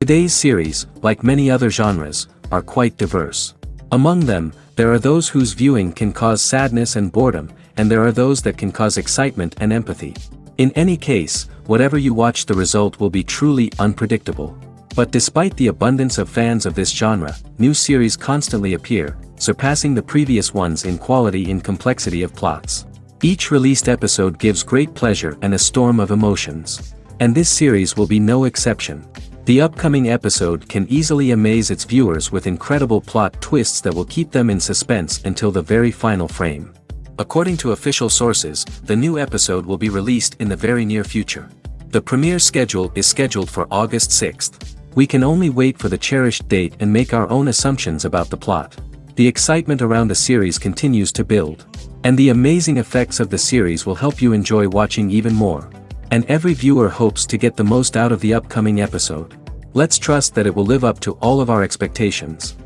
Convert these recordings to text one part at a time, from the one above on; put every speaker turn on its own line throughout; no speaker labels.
Today's series, like many other genres, are quite diverse. Among them, there are those whose viewing can cause sadness and boredom, and there are those that can cause excitement and empathy. In any case, whatever you watch, the result will be truly unpredictable. But despite the abundance of fans of this genre, new series constantly appear, surpassing the previous ones in quality and complexity of plots. Each released episode gives great pleasure and a storm of emotions. And this series will be no exception. The upcoming episode can easily amaze its viewers with incredible plot twists that will keep them in suspense until the very final frame. According to official sources, the new episode will be released in the very near future. The premiere schedule is scheduled for August 6th. We can only wait for the cherished date and make our own assumptions about the plot. The excitement around the series continues to build. And the amazing effects of the series will help you enjoy watching even more. And every viewer hopes to get the most out of the upcoming episode. Let's trust that it will live up to all of our expectations.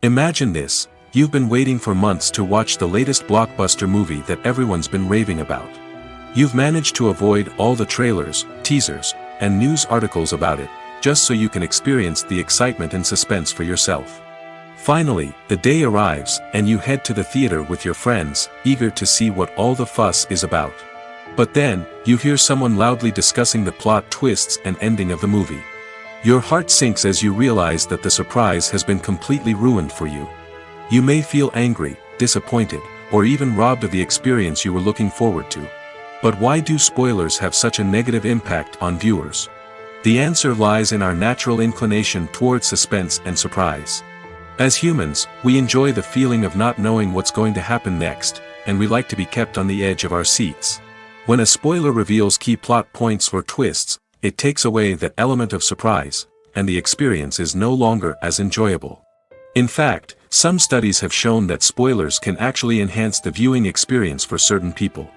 Imagine this, you've been waiting for months to watch the latest blockbuster movie that everyone's been raving about. You've managed to avoid all the trailers, teasers, and news articles about it, just so you can experience the excitement and suspense for yourself. Finally, the day arrives, and you head to the theater with your friends, eager to see what all the fuss is about. But then, you hear someone loudly discussing the plot twists and ending of the movie. Your heart sinks as you realize that the surprise has been completely ruined for you. You may feel angry, disappointed, or even robbed of the experience you were looking forward to. But why do spoilers have such a negative impact on viewers? The answer lies in our natural inclination towards suspense and surprise. As humans, we enjoy the feeling of not knowing what's going to happen next, and we like to be kept on the edge of our seats. When a spoiler reveals key plot points or twists, it takes away that element of surprise, and the experience is no longer as enjoyable. In fact, some studies have shown that spoilers can actually enhance the viewing experience for certain people.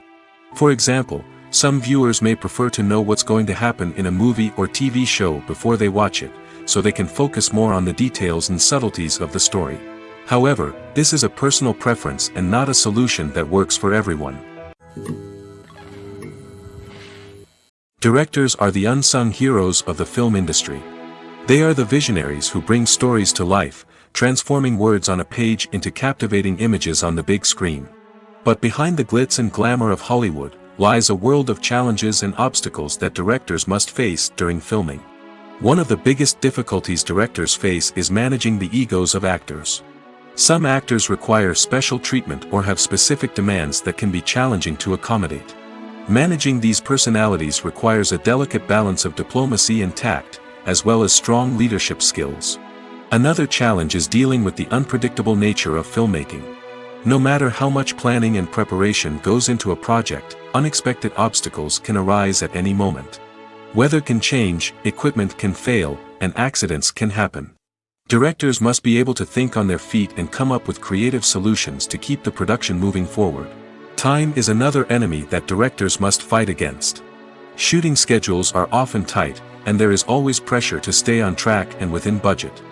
For example, some viewers may prefer to know what's going to happen in a movie or TV show before they watch it, so they can focus more on the details and subtleties of the story. However, this is a personal preference and not a solution that works for everyone. Directors are the unsung heroes of the film industry. They are the visionaries who bring stories to life, transforming words on a page into captivating images on the big screen. But behind the glitz and glamour of Hollywood, lies a world of challenges and obstacles that directors must face during filming. One of the biggest difficulties directors face is managing the egos of actors. Some actors require special treatment or have specific demands that can be challenging to accommodate. Managing these personalities requires a delicate balance of diplomacy and tact, as well as strong leadership skills. Another challenge is dealing with the unpredictable nature of filmmaking. No matter how much planning and preparation goes into a project, unexpected obstacles can arise at any moment. Weather can change, equipment can fail, and accidents can happen. Directors must be able to think on their feet and come up with creative solutions to keep the production moving forward. Time is another enemy that directors must fight against. Shooting schedules are often tight, and there is always pressure to stay on track and within budget.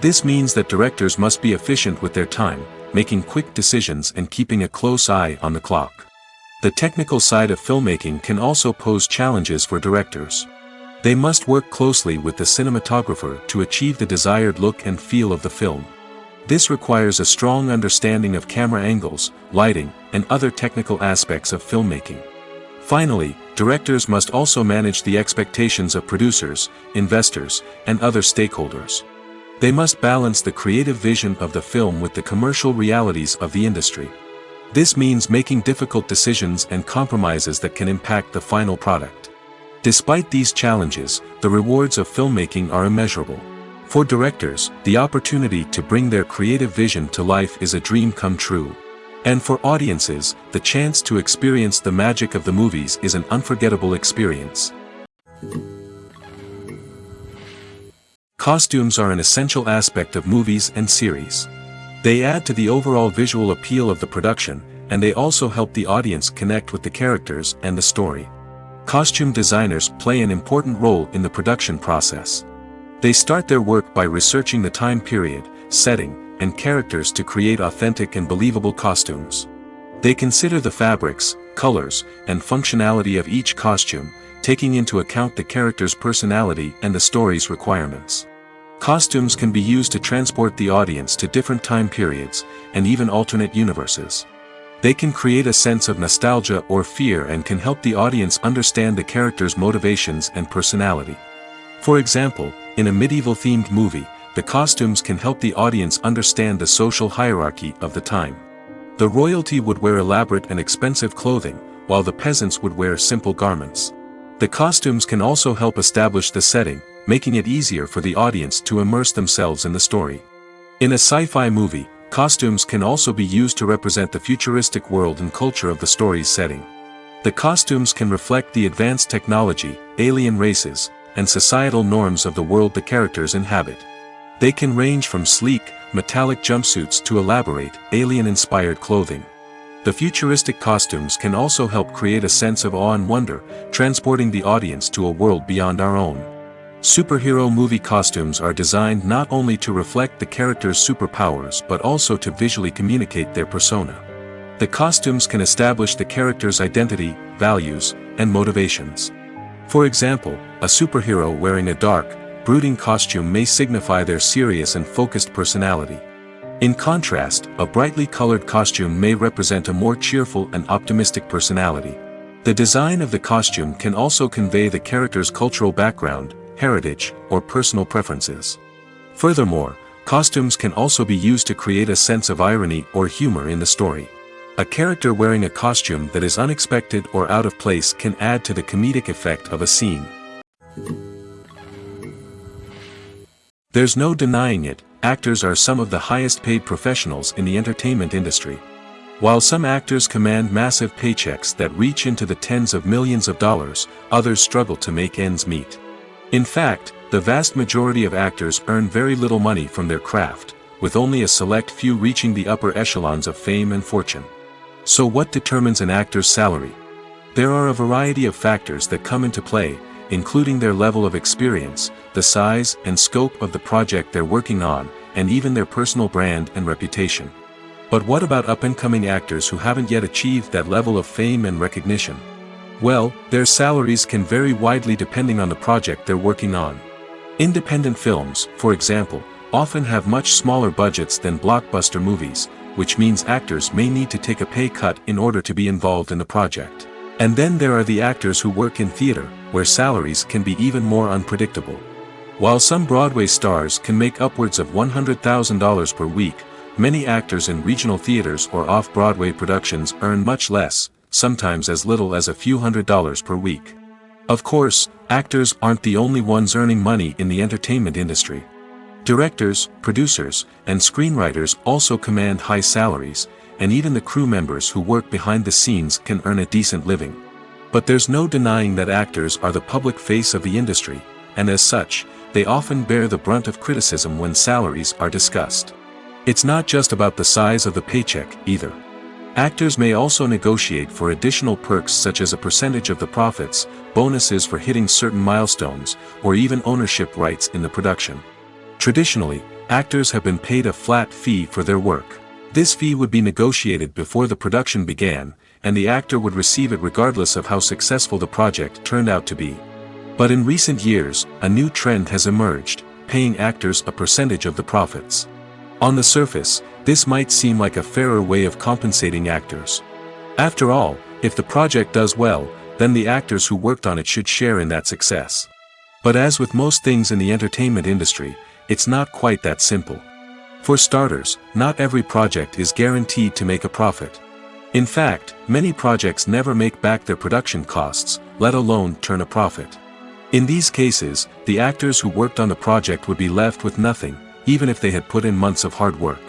This means that directors must be efficient with their time, making quick decisions and keeping a close eye on the clock. The technical side of filmmaking can also pose challenges for directors. They must work closely with the cinematographer to achieve the desired look and feel of the film. This requires a strong understanding of camera angles, lighting, and other technical aspects of filmmaking. Finally, directors must also manage the expectations of producers, investors, and other stakeholders. They must balance the creative vision of the film with the commercial realities of the industry. This means making difficult decisions and compromises that can impact the final product. Despite these challenges, the rewards of filmmaking are immeasurable. For directors, the opportunity to bring their creative vision to life is a dream come true. And for audiences, the chance to experience the magic of the movies is an unforgettable experience. Costumes are an essential aspect of movies and series. They add to the overall visual appeal of the production, and they also help the audience connect with the characters and the story. Costume designers play an important role in the production process. They start their work by researching the time period, setting, and characters to create authentic and believable costumes. They consider the fabrics, colors, and functionality of each costume, taking into account the character's personality and the story's requirements. Costumes can be used to transport the audience to different time periods, and even alternate universes. They can create a sense of nostalgia or fear and can help the audience understand the character's motivations and personality. For example, in a medieval-themed movie, the costumes can help the audience understand the social hierarchy of the time. The royalty would wear elaborate and expensive clothing, while the peasants would wear simple garments. The costumes can also help establish the setting, making it easier for the audience to immerse themselves in the story. In a sci-fi movie, costumes can also be used to represent the futuristic world and culture of the story's setting. The costumes can reflect the advanced technology, alien races, and societal norms of the world the characters inhabit. They can range from sleek, metallic jumpsuits to elaborate, alien-inspired clothing. The futuristic costumes can also help create a sense of awe and wonder, transporting the audience to a world beyond our own. Superhero movie costumes are designed not only to reflect the character's superpowers but also to visually communicate their persona. The costumes can establish the character's identity, values, and motivations. For example, a superhero wearing a dark, brooding costume may signify their serious and focused personality. In contrast, a brightly colored costume may represent a more cheerful and optimistic personality. The design of the costume can also convey the character's cultural background, heritage, or personal preferences. Furthermore, costumes can also be used to create a sense of irony or humor in the story. A character wearing a costume that is unexpected or out of place can add to the comedic effect of a scene. There's no denying it, actors are some of the highest paid professionals in the entertainment industry. While some actors command massive paychecks that reach into the tens of millions of dollars, others struggle to make ends meet. In fact, the vast majority of actors earn very little money from their craft, with only a select few reaching the upper echelons of fame and fortune. So what determines an actor's salary? There are a variety of factors that come into play, including their level of experience, the size and scope of the project they're working on, and even their personal brand and reputation. But what about up-and-coming actors who haven't yet achieved that level of fame and recognition? Well, their salaries can vary widely depending on the project they're working on. Independent films, for example, often have much smaller budgets than blockbuster movies, which means actors may need to take a pay cut in order to be involved in the project. And then there are the actors who work in theater, where salaries can be even more unpredictable. While some Broadway stars can make upwards of $100,000 per week, many actors in regional theaters or off-Broadway productions earn much less, sometimes as little as a few $100s per week. Of course, actors aren't the only ones earning money in the entertainment industry. Directors, producers, and screenwriters also command high salaries, and even the crew members who work behind the scenes can earn a decent living. But there's no denying that actors are the public face of the industry, and as such, they often bear the brunt of criticism when salaries are discussed. It's not just about the size of the paycheck, either. Actors may also negotiate for additional perks such as a percentage of the profits, bonuses for hitting certain milestones, or even ownership rights in the production. Traditionally, actors have been paid a flat fee for their work. This fee would be negotiated before the production began, and the actor would receive it regardless of how successful the project turned out to be. But in recent years, a new trend has emerged, paying actors a percentage of the profits. On the surface, this might seem like a fairer way of compensating actors. After all, if the project does well, then the actors who worked on it should share in that success. But as with most things in the entertainment industry, it's not quite that simple. For starters, not every project is guaranteed to make a profit. In fact, many projects never make back their production costs, let alone turn a profit. In these cases, the actors who worked on the project would be left with nothing, even if they had put in months of hard work.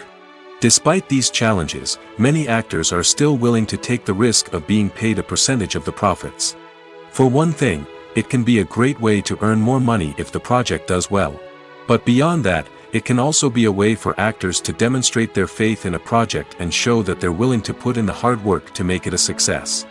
Despite these challenges, many actors are still willing to take the risk of being paid a percentage of the profits. For one thing, it can be a great way to earn more money if the project does well. But beyond that, it can also be a way for actors to demonstrate their faith in a project and show that they're willing to put in the hard work to make it a success.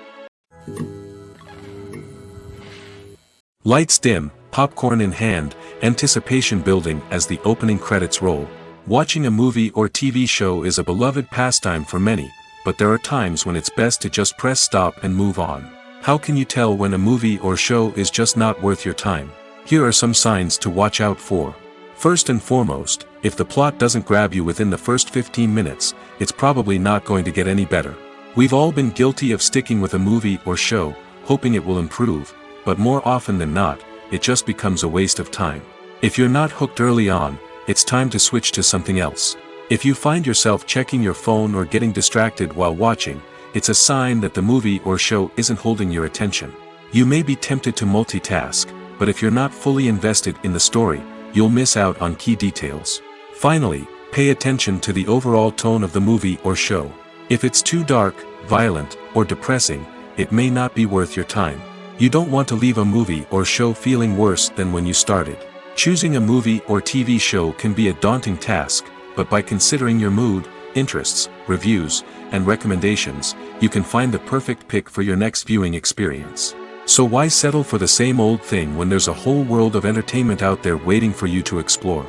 Lights dim, popcorn in hand, anticipation building as the opening credits roll. Watching a movie or TV show is a beloved pastime for many, but there are times when it's best to just press stop and move on. How can you tell when a movie or show is just not worth your time? Here are some signs to watch out for. First and foremost, if the plot doesn't grab you within the first 15 minutes, it's probably not going to get any better. We've all been guilty of sticking with a movie or show, hoping it will improve, but more often than not, it just becomes a waste of time. If you're not hooked early on, it's time to switch to something else. If you find yourself checking your phone or getting distracted while watching, it's a sign that the movie or show isn't holding your attention. You may be tempted to multitask, but if you're not fully invested in the story, you'll miss out on key details. Finally, pay attention to the overall tone of the movie or show. If it's too dark, violent, or depressing, it may not be worth your time. You don't want to leave a movie or show feeling worse than when you started. Choosing a movie or TV show can be a daunting task, but by considering your mood, interests, reviews, and recommendations, you can find the perfect pick for your next viewing experience. So why settle for the same old thing when there's a whole world of entertainment out there waiting for you to explore?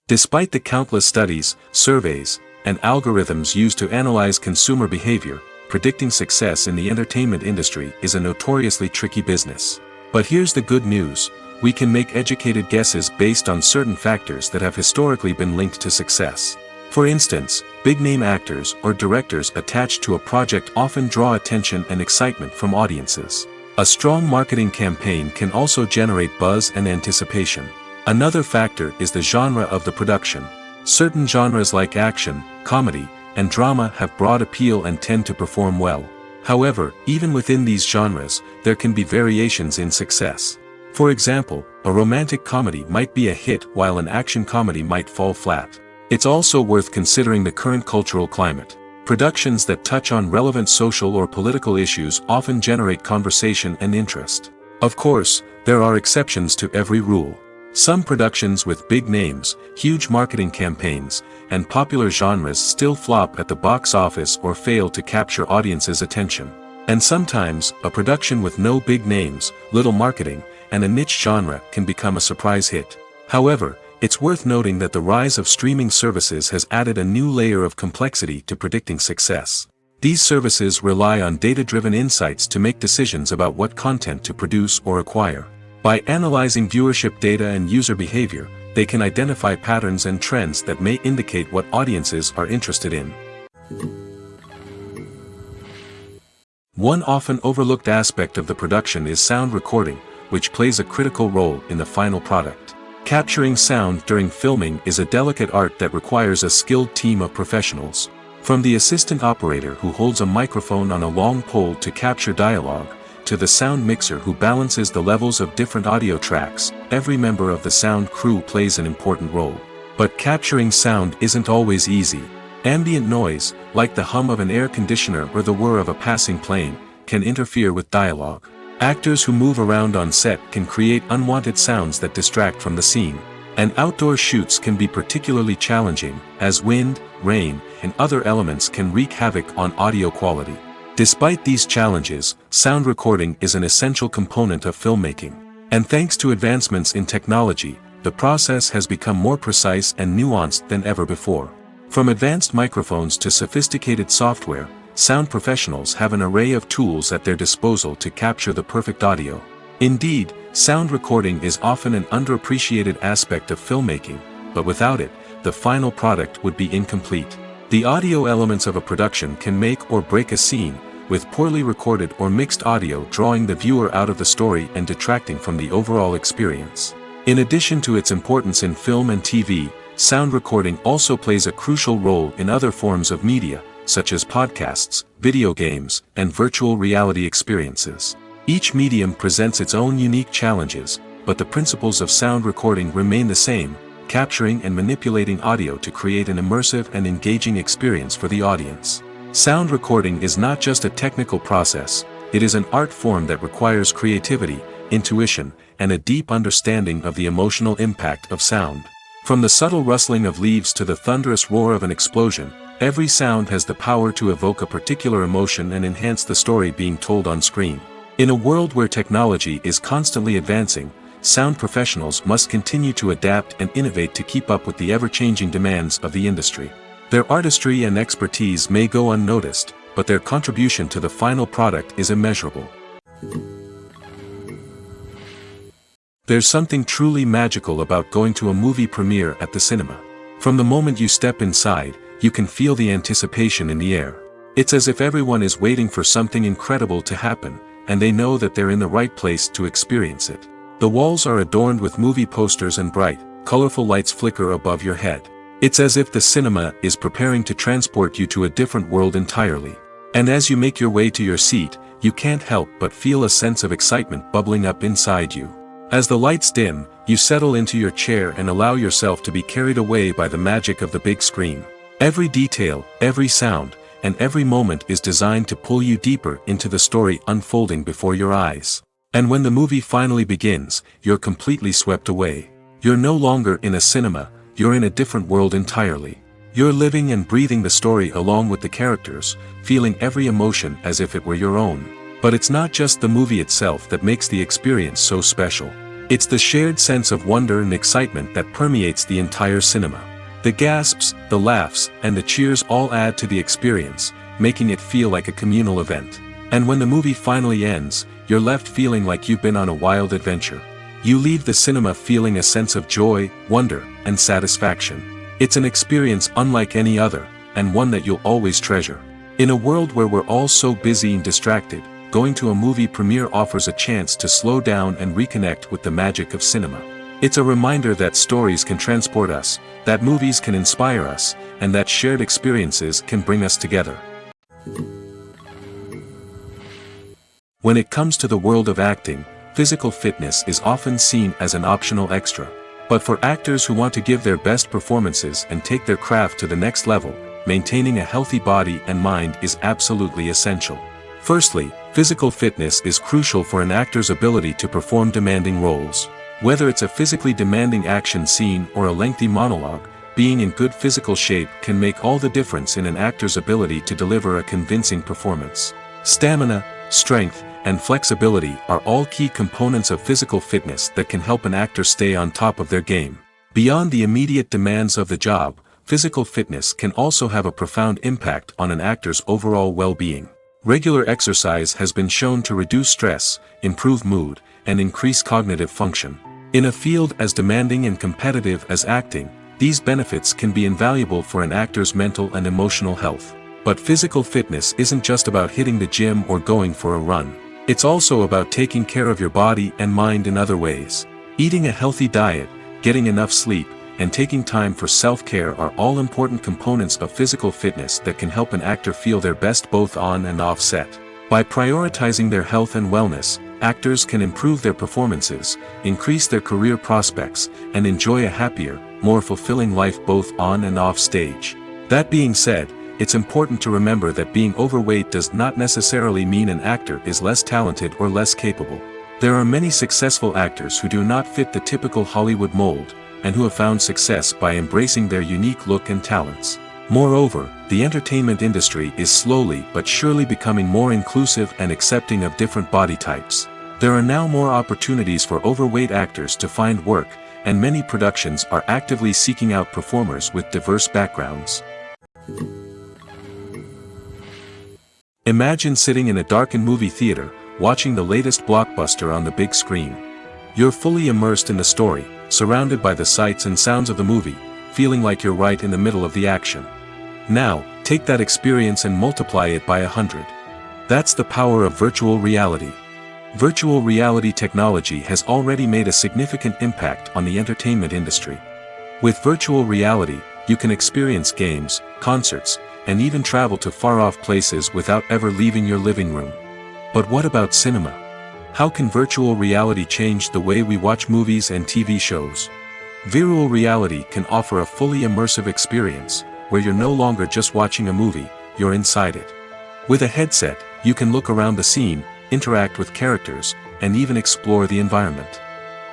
Despite the countless studies, surveys, and algorithms used to analyze consumer behavior, predicting success in the entertainment industry is a notoriously tricky business. But here's the good news: we can make educated guesses based on certain factors that have historically been linked to success. For instance, big-name actors or directors attached to a project often draw attention and excitement from audiences. A strong marketing campaign can also generate buzz and anticipation. Another factor is the genre of the production. Certain genres like action, comedy, and drama have broad appeal and tend to perform well. However, even within these genres, there can be variations in success. For example, a romantic comedy might be a hit while an action comedy might fall flat. It's also worth considering the current cultural climate. Productions that touch on relevant social or political issues often generate conversation and interest. Of course, there are exceptions to every rule. Some productions with big names, huge marketing campaigns, and popular genres still flop at the box office or fail to capture audiences' attention. And sometimes, a production with no big names, little marketing, and a niche genre can become a surprise hit. However, it's worth noting that the rise of streaming services has added a new layer of complexity to predicting success. These services rely on data-driven insights to make decisions about what content to produce or acquire. By analyzing viewership data and user behavior, they can identify patterns and trends that may indicate what audiences are interested in. One often overlooked aspect of the production is sound recording, which plays a critical role in the final product. Capturing sound during filming is a delicate art that requires a skilled team of professionals. From the assistant operator who holds a microphone on a long pole to capture dialogue, to the sound mixer who balances the levels of different audio tracks, every member of the sound crew plays an important role. But capturing sound isn't always easy. Ambient noise, like the hum of an air conditioner or the whir of a passing plane, can interfere with dialogue. Actors who move around on set can create unwanted sounds that distract from the scene. And outdoor shoots can be particularly challenging, as wind, rain, and other elements can wreak havoc on audio quality. Despite these challenges, sound recording is an essential component of filmmaking. And thanks to advancements in technology, the process has become more precise and nuanced than ever before. From advanced microphones to sophisticated software, sound professionals have an array of tools at their disposal to capture the perfect audio. Indeed, sound recording is often an underappreciated aspect of filmmaking, but without it, the final product would be incomplete. The audio elements of a production can make or break a scene, with poorly recorded or mixed audio drawing the viewer out of the story and detracting from the overall experience. In addition to its importance in film and TV, sound recording also plays a crucial role in other forms of media, such as podcasts, video games, and virtual reality experiences. Each medium presents its own unique challenges, but the principles of sound recording remain the same: capturing and manipulating audio to create an immersive and engaging experience for the audience. Sound recording is not just a technical process, it is an art form that requires creativity, intuition, and a deep understanding of the emotional impact of sound. From the subtle rustling of leaves to the thunderous roar of an explosion, every sound has the power to evoke a particular emotion and enhance the story being told on screen. In a world where technology is constantly advancing, sound professionals must continue to adapt and innovate to keep up with the ever-changing demands of the industry. Their artistry and expertise may go unnoticed, but their contribution to the final product is immeasurable. There's something truly magical about going to a movie premiere at the cinema. From the moment you step inside, you can feel the anticipation in the air. It's as if everyone is waiting for something incredible to happen, and they know that they're in the right place to experience it. The walls are adorned with movie posters and bright, colorful lights flicker above your head. It's as if the cinema is preparing to transport you to a different world entirely. And as you make your way to your seat, you can't help but feel a sense of excitement bubbling up inside you. As the lights dim, you settle into your chair and allow yourself to be carried away by the magic of the big screen. Every detail, every sound, and every moment is designed to pull you deeper into the story unfolding before your eyes. And when the movie finally begins, you're completely swept away. You're no longer in a cinema, you're in a different world entirely. You're living and breathing the story along with the characters, feeling every emotion as if it were your own. But it's not just the movie itself that makes the experience so special. It's the shared sense of wonder and excitement that permeates the entire cinema. The gasps, the laughs, and the cheers all add to the experience, making it feel like a communal event. And when the movie finally ends, you're left feeling like you've been on a wild adventure. You leave the cinema feeling a sense of joy, wonder, and satisfaction. It's an experience unlike any other, and one that you'll always treasure. In a world where we're all so busy and distracted, going to a movie premiere offers a chance to slow down and reconnect with the magic of cinema. It's a reminder that stories can transport us, that movies can inspire us, and that shared experiences can bring us together. When it comes to the world of acting, physical fitness is often seen as an optional extra. But for actors who want to give their best performances and take their craft to the next level, maintaining a healthy body and mind is absolutely essential. Firstly, physical fitness is crucial for an actor's ability to perform demanding roles. Whether it's a physically demanding action scene or a lengthy monologue, being in good physical shape can make all the difference in an actor's ability to deliver a convincing performance. Stamina, strength, and flexibility are all key components of physical fitness that can help an actor stay on top of their game. Beyond the immediate demands of the job, physical fitness can also have a profound impact on an actor's overall well-being. Regular exercise has been shown to reduce stress, improve mood, and increase cognitive function. In a field as demanding and competitive as acting, these benefits can be invaluable for an actor's mental and emotional health. But physical fitness isn't just about hitting the gym or going for a run. It's also about taking care of your body and mind in other ways. Eating a healthy diet, getting enough sleep, and taking time for self-care are all important components of physical fitness that can help an actor feel their best both on and off set. By prioritizing their health and wellness, actors can improve their performances, increase their career prospects, and enjoy a happier, more fulfilling life both on and off stage. That being said, it's important to remember that being overweight does not necessarily mean an actor is less talented or less capable. There are many successful actors who do not fit the typical Hollywood mold, and who have found success by embracing their unique look and talents. Moreover, the entertainment industry is slowly but surely becoming more inclusive and accepting of different body types. There are now more opportunities for overweight actors to find work, and many productions are actively seeking out performers with diverse backgrounds. Imagine sitting in a darkened movie theater, watching the latest blockbuster on the big screen. You're fully immersed in the story, surrounded by the sights and sounds of the movie, feeling like you're right in the middle of the action. Now, take that experience and multiply it by 100. That's the power of virtual reality. Virtual reality technology has already made a significant impact on the entertainment industry. With virtual reality, you can experience games, concerts, and even travel to far-off places without ever leaving your living room. But what about cinema? How can virtual reality change the way we watch movies and TV shows? Virtual reality can offer a fully immersive experience, where you're no longer just watching a movie, you're inside it. With a headset, you can look around the scene, interact with characters, and even explore the environment.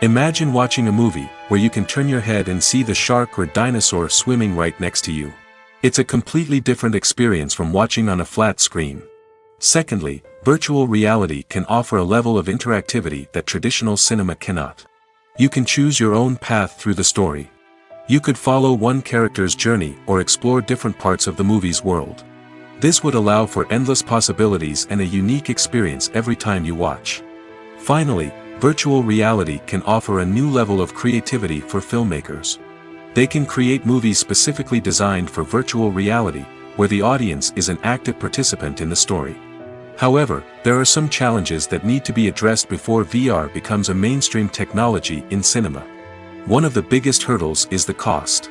Imagine watching a movie, where you can turn your head and see the shark or dinosaur swimming right next to you. It's a completely different experience from watching on a flat screen. Secondly, virtual reality can offer a level of interactivity that traditional cinema cannot. You can choose your own path through the story. You could follow one character's journey or explore different parts of the movie's world. This would allow for endless possibilities and a unique experience every time you watch. Finally, virtual reality can offer a new level of creativity for filmmakers. They can create movies specifically designed for virtual reality, where the audience is an active participant in the story. However, there are some challenges that need to be addressed before VR becomes a mainstream technology in cinema. One of the biggest hurdles is the cost.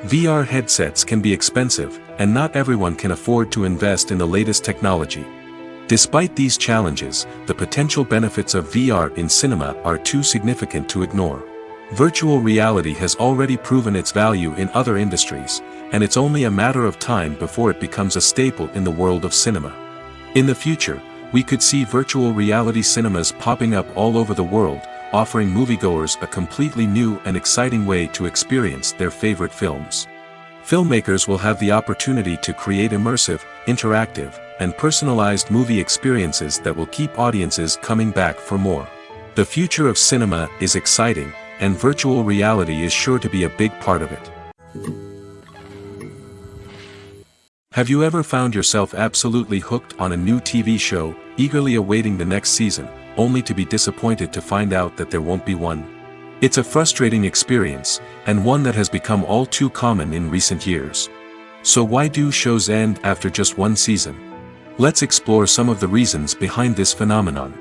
VR headsets can be expensive, and not everyone can afford to invest in the latest technology. Despite these challenges, the potential benefits of VR in cinema are too significant to ignore. Virtual reality has already proven its value in other industries, and it's only a matter of time before it becomes a staple in the world of cinema. In the future, we could see virtual reality cinemas popping up all over the world, offering moviegoers a completely new and exciting way to experience their favorite films. Filmmakers will have the opportunity to create immersive, interactive, and personalized movie experiences that will keep audiences coming back for more. The future of cinema is exciting, and virtual reality is sure to be a big part of it. Have you ever found yourself absolutely hooked on a new TV show, eagerly awaiting the next season, only to be disappointed to find out that there won't be one? It's a frustrating experience, and one that has become all too common in recent years. So why do shows end after just one season? Let's explore some of the reasons behind this phenomenon.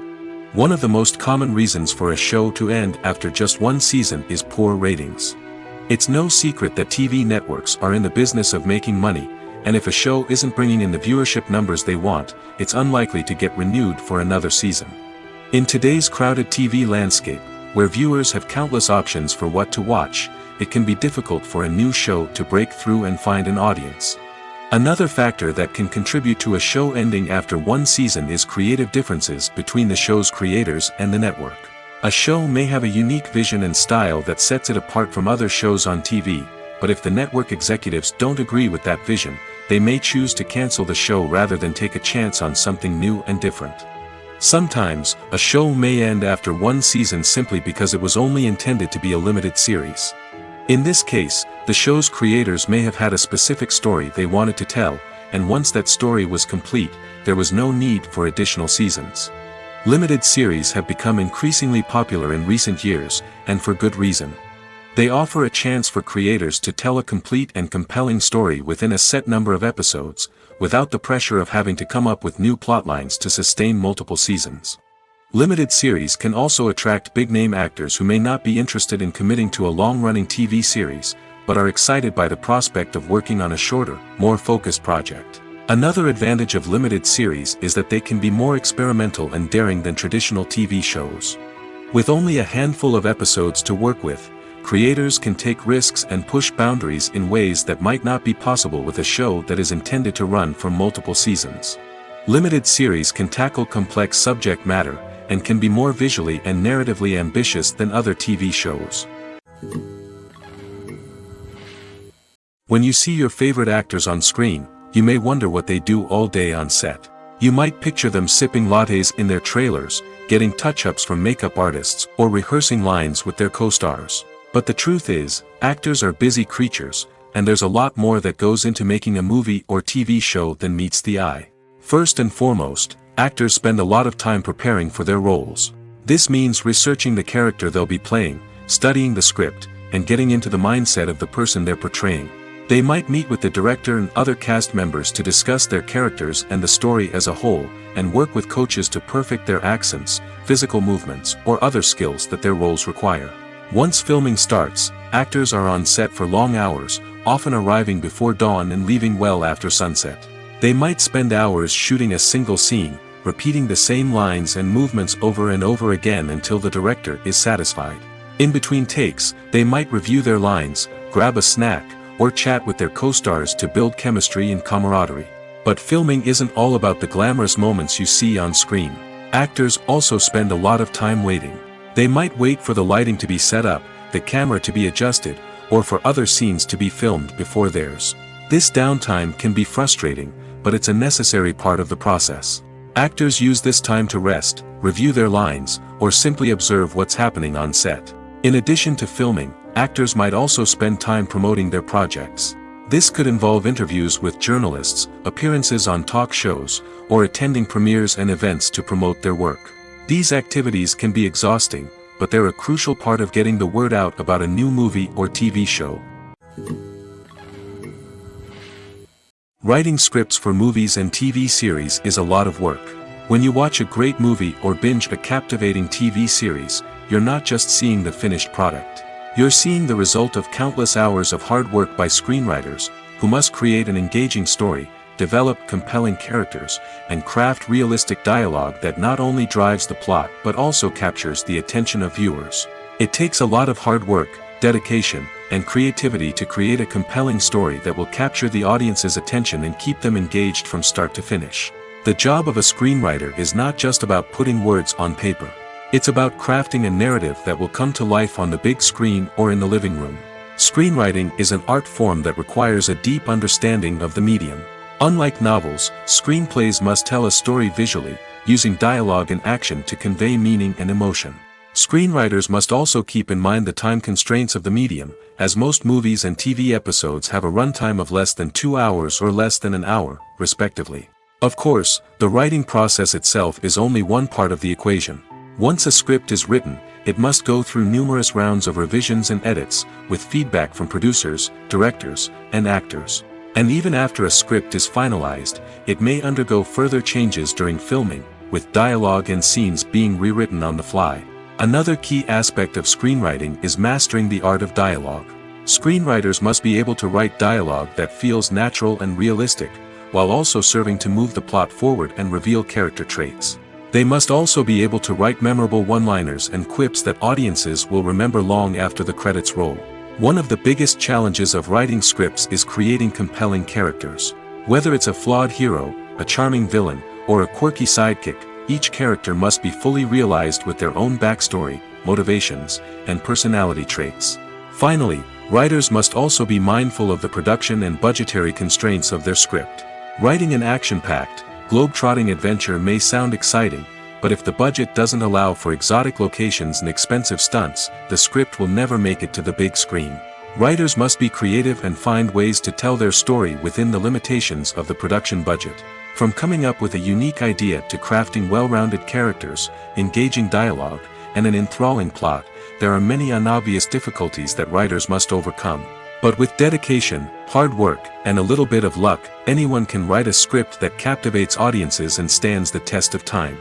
One of the most common reasons for a show to end after just one season is poor ratings. It's no secret that TV networks are in the business of making money, and if a show isn't bringing in the viewership numbers they want, it's unlikely to get renewed for another season. In today's crowded TV landscape, where viewers have countless options for what to watch, it can be difficult for a new show to break through and find an audience. Another factor that can contribute to a show ending after one season is creative differences between the show's creators and the network. A show may have a unique vision and style that sets it apart from other shows on TV, but if the network executives don't agree with that vision, they may choose to cancel the show rather than take a chance on something new and different. Sometimes, a show may end after one season simply because it was only intended to be a limited series. In this case, the show's creators may have had a specific story they wanted to tell, and once that story was complete, there was no need for additional seasons. Limited series have become increasingly popular in recent years, and for good reason. They offer a chance for creators to tell a complete and compelling story within a set number of episodes, without the pressure of having to come up with new plotlines to sustain multiple seasons. Limited series can also attract big-name actors who may not be interested in committing to a long-running TV series, but are excited by the prospect of working on a shorter, more focused project. Another advantage of limited series is that they can be more experimental and daring than traditional TV shows. With only a handful of episodes to work with, creators can take risks and push boundaries in ways that might not be possible with a show that is intended to run for multiple seasons. Limited series can tackle complex subject matter, and can be more visually and narratively ambitious than other TV shows. When you see your favorite actors on screen, you may wonder what they do all day on set. You might picture them sipping lattes in their trailers, getting touch-ups from makeup artists, or rehearsing lines with their co-stars. But the truth is, actors are busy creatures, and there's a lot more that goes into making a movie or TV show than meets the eye. First and foremost, actors spend a lot of time preparing for their roles. This means researching the character they'll be playing, studying the script, and getting into the mindset of the person they're portraying. They might meet with the director and other cast members to discuss their characters and the story as a whole, and work with coaches to perfect their accents, physical movements, or other skills that their roles require. Once filming starts, actors are on set for long hours, often arriving before dawn and leaving well after sunset. They might spend hours shooting a single scene, repeating the same lines and movements over and over again until the director is satisfied. In between takes, they might review their lines, grab a snack, or chat with their co-stars to build chemistry and camaraderie. But filming isn't all about the glamorous moments you see on screen. Actors also spend a lot of time waiting. They might wait for the lighting to be set up, the camera to be adjusted, or for other scenes to be filmed before theirs. This downtime can be frustrating, but it's a necessary part of the process. Actors use this time to rest, review their lines, or simply observe what's happening on set. In addition to filming, actors might also spend time promoting their projects. This could involve interviews with journalists, appearances on talk shows, or attending premieres and events to promote their work. These activities can be exhausting, but they're a crucial part of getting the word out about a new movie or TV show. Writing scripts for movies and TV series is a lot of work. When you watch a great movie or binge a captivating TV series, you're not just seeing the finished product. You're seeing the result of countless hours of hard work by screenwriters, who must create an engaging story, develop compelling characters, and craft realistic dialogue that not only drives the plot but also captures the attention of viewers. It takes a lot of hard work, dedication, and creativity to create a compelling story that will capture the audience's attention and keep them engaged from start to finish. The job of a screenwriter is not just about putting words on paper. It's about crafting a narrative that will come to life on the big screen or in the living room. Screenwriting is an art form that requires a deep understanding of the medium. Unlike novels, screenplays must tell a story visually, using dialogue and action to convey meaning and emotion. Screenwriters must also keep in mind the time constraints of the medium, as most movies and TV episodes have a runtime of less than 2 hours or less than an hour, respectively. Of course, the writing process itself is only one part of the equation. Once a script is written, it must go through numerous rounds of revisions and edits, with feedback from producers, directors, and actors. And even after a script is finalized, it may undergo further changes during filming, with dialogue and scenes being rewritten on the fly. Another key aspect of screenwriting is mastering the art of dialogue. Screenwriters must be able to write dialogue that feels natural and realistic, while also serving to move the plot forward and reveal character traits. They must also be able to write memorable one-liners and quips that audiences will remember long after the credits roll. One of the biggest challenges of writing scripts is creating compelling characters. Whether it's a flawed hero, a charming villain, or a quirky sidekick, each character must be fully realized with their own backstory, motivations, and personality traits. Finally, writers must also be mindful of the production and budgetary constraints of their script. Writing an action-packed, globe-trotting adventure may sound exciting, but if the budget doesn't allow for exotic locations and expensive stunts, the script will never make it to the big screen. Writers must be creative and find ways to tell their story within the limitations of the production budget. From coming up with a unique idea to crafting well-rounded characters, engaging dialogue, and an enthralling plot, there are many unobvious difficulties that writers must overcome. But with dedication, hard work, and a little bit of luck, anyone can write a script that captivates audiences and stands the test of time.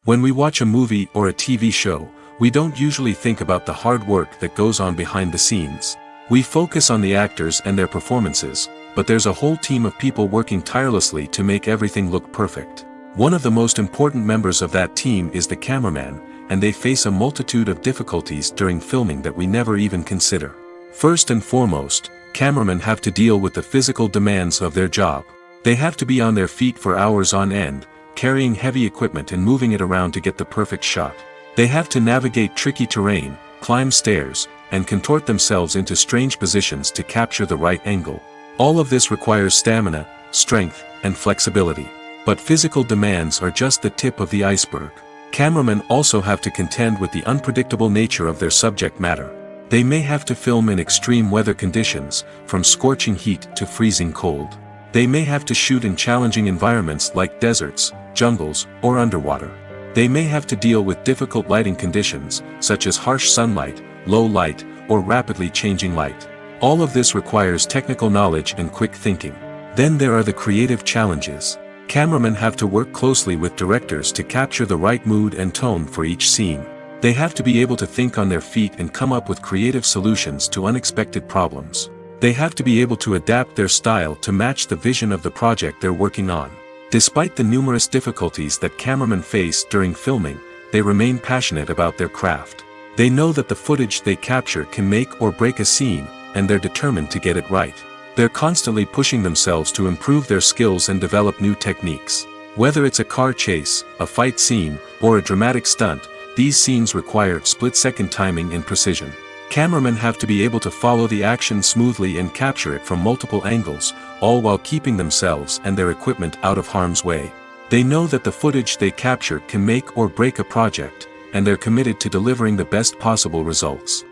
When we watch a movie or a TV show, we don't usually think about the hard work that goes on behind the scenes. We focus on the actors and their performances, but there's a whole team of people working tirelessly to make everything look perfect. One of the most important members of that team is the cameraman, and they face a multitude of difficulties during filming that we never even consider. First and foremost, cameramen have to deal with the physical demands of their job. They have to be on their feet for hours on end, carrying heavy equipment and moving it around to get the perfect shot. They have to navigate tricky terrain, climb stairs, and contort themselves into strange positions to capture the right angle. All of this requires stamina, strength, and flexibility. But physical demands are just the tip of the iceberg. Cameramen also have to contend with the unpredictable nature of their subject matter. They may have to film in extreme weather conditions, from scorching heat to freezing cold. They may have to shoot in challenging environments like deserts, jungles, or underwater. They may have to deal with difficult lighting conditions, such as harsh sunlight, low light, or rapidly changing light. All of this requires technical knowledge and quick thinking. Then there are the creative challenges. Cameramen have to work closely with directors to capture the right mood and tone for each scene. They have to be able to think on their feet and come up with creative solutions to unexpected problems. They have to be able to adapt their style to match the vision of the project they're working on. Despite the numerous difficulties that cameramen face during filming, they remain passionate about their craft. They know that the footage they capture can make or break a scene, and they're determined to get it right. They're constantly pushing themselves to improve their skills and develop new techniques. Whether it's a car chase, a fight scene, or a dramatic stunt, these scenes require split-second timing and precision. Cameramen have to be able to follow the action smoothly and capture it from multiple angles, all while keeping themselves and their equipment out of harm's way. They know that the footage they capture can make or break a project, and they're committed to delivering the best possible results.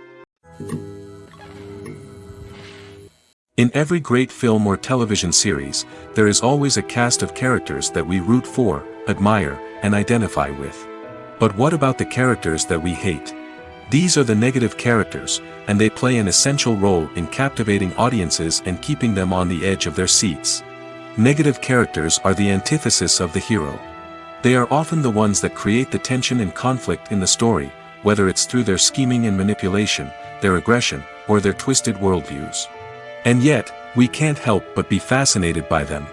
In every great film or television series, there is always a cast of characters that we root for, admire, and identify with. But what about the characters that we hate? These are the negative characters, and they play an essential role in captivating audiences and keeping them on the edge of their seats. Negative characters are the antithesis of the hero. They are often the ones that create the tension and conflict in the story, whether it's through their scheming and manipulation, their aggression, or their twisted worldviews. And yet, we can't help but be fascinated by them.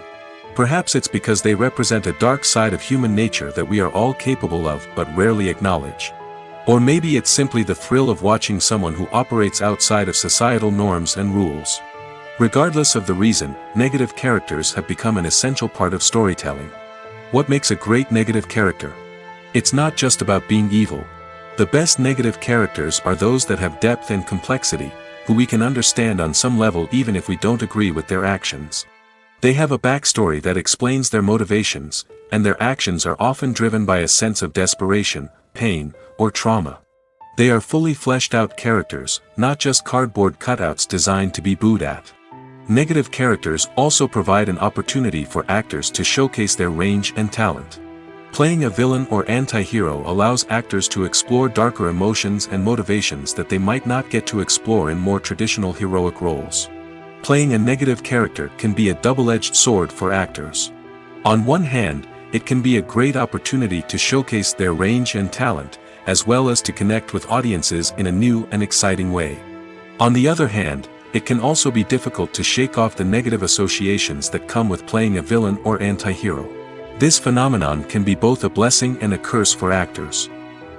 Perhaps it's because they represent a dark side of human nature that we are all capable of but rarely acknowledge. Or maybe it's simply the thrill of watching someone who operates outside of societal norms and rules. Regardless of the reason, negative characters have become an essential part of storytelling. What makes a great negative character? It's not just about being evil. The best negative characters are those that have depth and complexity, who we can understand on some level even if we don't agree with their actions. They have a backstory that explains their motivations, and their actions are often driven by a sense of desperation, pain, or trauma. They are fully fleshed out characters, not just cardboard cutouts designed to be booed at. Negative characters also provide an opportunity for actors to showcase their range and talent. Playing a villain or anti-hero allows actors to explore darker emotions and motivations that they might not get to explore in more traditional heroic roles. Playing a negative character can be a double-edged sword for actors. On one hand, it can be a great opportunity to showcase their range and talent, as well as to connect with audiences in a new and exciting way. On the other hand, it can also be difficult to shake off the negative associations that come with playing a villain or anti-hero. This phenomenon can be both a blessing and a curse for actors.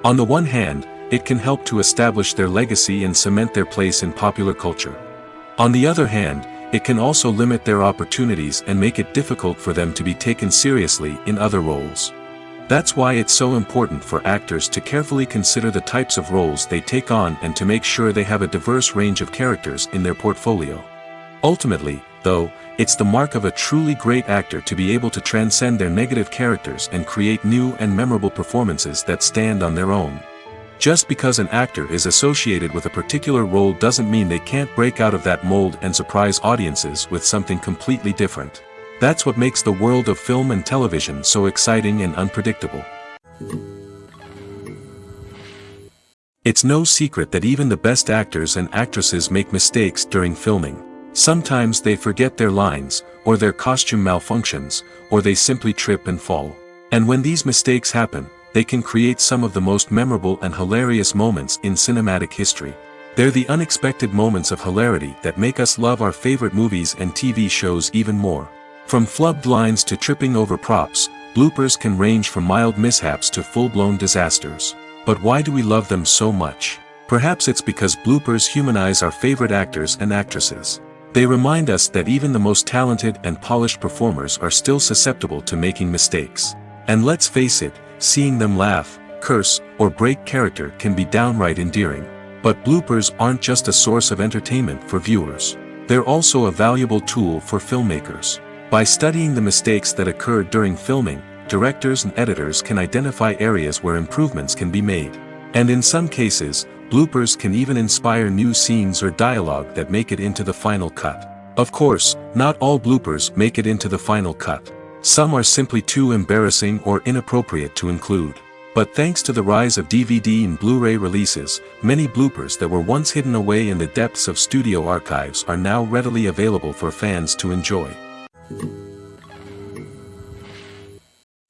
On the one hand, it can help to establish their legacy and cement their place in popular culture. On the other hand, it can also limit their opportunities and make it difficult for them to be taken seriously in other roles. That's why it's so important for actors to carefully consider the types of roles they take on and to make sure they have a diverse range of characters in their portfolio. Ultimately, though, it's the mark of a truly great actor to be able to transcend their negative characters and create new and memorable performances that stand on their own. Just because an actor is associated with a particular role doesn't mean they can't break out of that mold and surprise audiences with something completely different. That's what makes the world of film and television so exciting and unpredictable. It's no secret that even the best actors and actresses make mistakes during filming. Sometimes they forget their lines, or their costume malfunctions, or they simply trip and fall. And when these mistakes happen, they can create some of the most memorable and hilarious moments in cinematic history. They're the unexpected moments of hilarity that make us love our favorite movies and TV shows even more. From flubbed lines to tripping over props, bloopers can range from mild mishaps to full-blown disasters. But why do we love them so much? Perhaps it's because bloopers humanize our favorite actors and actresses. They remind us that even the most talented and polished performers are still susceptible to making mistakes. And let's face it, seeing them laugh, curse, or break character can be downright endearing. But bloopers aren't just a source of entertainment for viewers. They're also a valuable tool for filmmakers. By studying the mistakes that occurred during filming, directors and editors can identify areas where improvements can be made. And in some cases, bloopers can even inspire new scenes or dialogue that make it into the final cut. Of course, not all bloopers make it into the final cut. Some are simply too embarrassing or inappropriate to include. But thanks to the rise of DVD and Blu-ray releases, many bloopers that were once hidden away in the depths of studio archives are now readily available for fans to enjoy.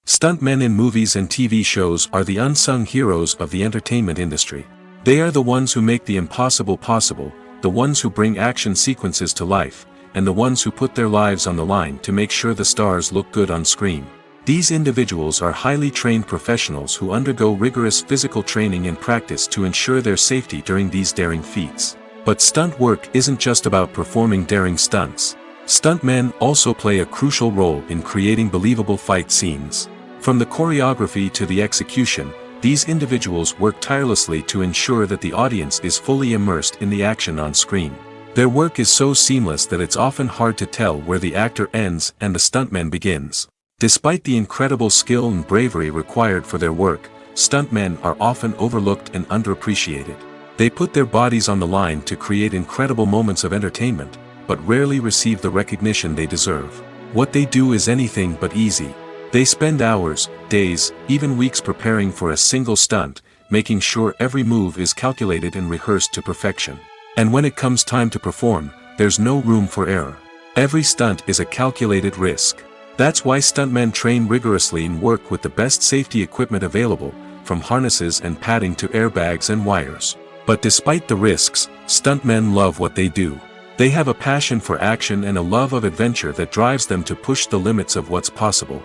Stuntmen in movies and TV shows are the unsung heroes of the entertainment industry. They are the ones who make the impossible possible, the ones who bring action sequences to life, and the ones who put their lives on the line to make sure the stars look good on screen. These individuals are highly trained professionals who undergo rigorous physical training and practice to ensure their safety during these daring feats. But stunt work isn't just about performing daring stunts. Stuntmen also play a crucial role in creating believable fight scenes. From the choreography to the execution, these individuals work tirelessly to ensure that the audience is fully immersed in the action on screen. Their work is so seamless that it's often hard to tell where the actor ends and the stuntman begins. Despite the incredible skill and bravery required for their work, stuntmen are often overlooked and underappreciated. They put their bodies on the line to create incredible moments of entertainment, but rarely receive the recognition they deserve. What they do is anything but easy. They spend hours, days, even weeks preparing for a single stunt, making sure every move is calculated and rehearsed to perfection. And when it comes time to perform, there's no room for error. Every stunt is a calculated risk. That's why stuntmen train rigorously and work with the best safety equipment available, from harnesses and padding to airbags and wires. But despite the risks, stuntmen love what they do. They have a passion for action and a love of adventure that drives them to push the limits of what's possible.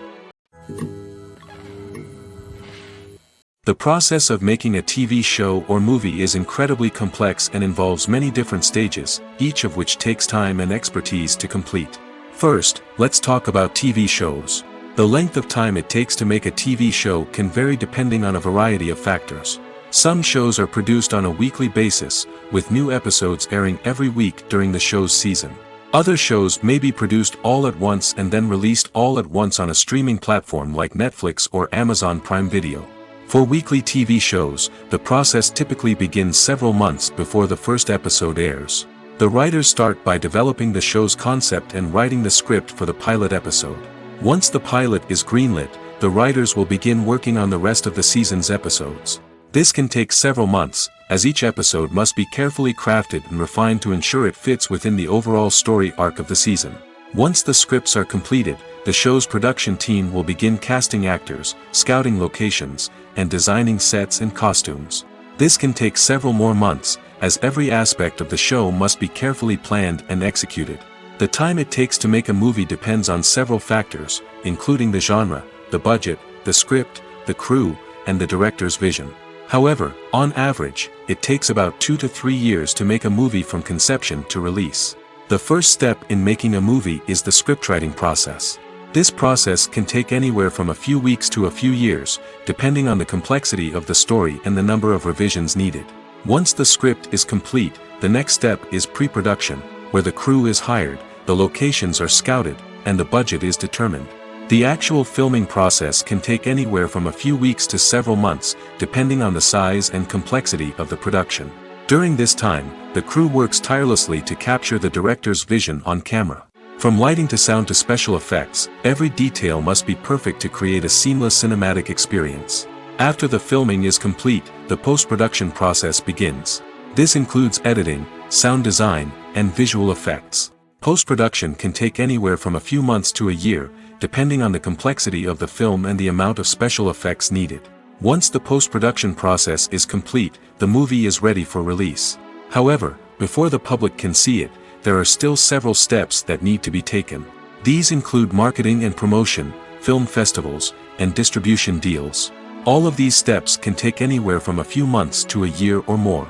The process of making a TV show or movie is incredibly complex and involves many different stages, each of which takes time and expertise to complete. First, let's talk about TV shows. The length of time it takes to make a TV show can vary depending on a variety of factors. Some shows are produced on a weekly basis, with new episodes airing every week during the show's season. Other shows may be produced all at once and then released all at once on a streaming platform like Netflix or Amazon Prime Video. For weekly TV shows, the process typically begins several months before the first episode airs. The writers start by developing the show's concept and writing the script for the pilot episode. Once the pilot is greenlit, the writers will begin working on the rest of the season's episodes. This can take several months, as each episode must be carefully crafted and refined to ensure it fits within the overall story arc of the season. Once the scripts are completed, the show's production team will begin casting actors, scouting locations, and designing sets and costumes. This can take several more months, as every aspect of the show must be carefully planned and executed. The time it takes to make a movie depends on several factors, including the genre, the budget, the script, the crew, and the director's vision. However, on average, it takes about 2 to 3 years to make a movie from conception to release. The first step in making a movie is the scriptwriting process. This process can take anywhere from a few weeks to a few years, depending on the complexity of the story and the number of revisions needed. Once the script is complete, the next step is pre-production, where the crew is hired, the locations are scouted, and the budget is determined. The actual filming process can take anywhere from a few weeks to several months, depending on the size and complexity of the production. During this time, the crew works tirelessly to capture the director's vision on camera. From lighting to sound to special effects, every detail must be perfect to create a seamless cinematic experience. After the filming is complete, the post-production process begins. This includes editing, sound design, and visual effects. Post-production can take anywhere from a few months to a year, depending on the complexity of the film and the amount of special effects needed. Once the post-production process is complete, the movie is ready for release. However, before the public can see it, there are still several steps that need to be taken. These include marketing and promotion, film festivals, and distribution deals. All of these steps can take anywhere from a few months to a year or more.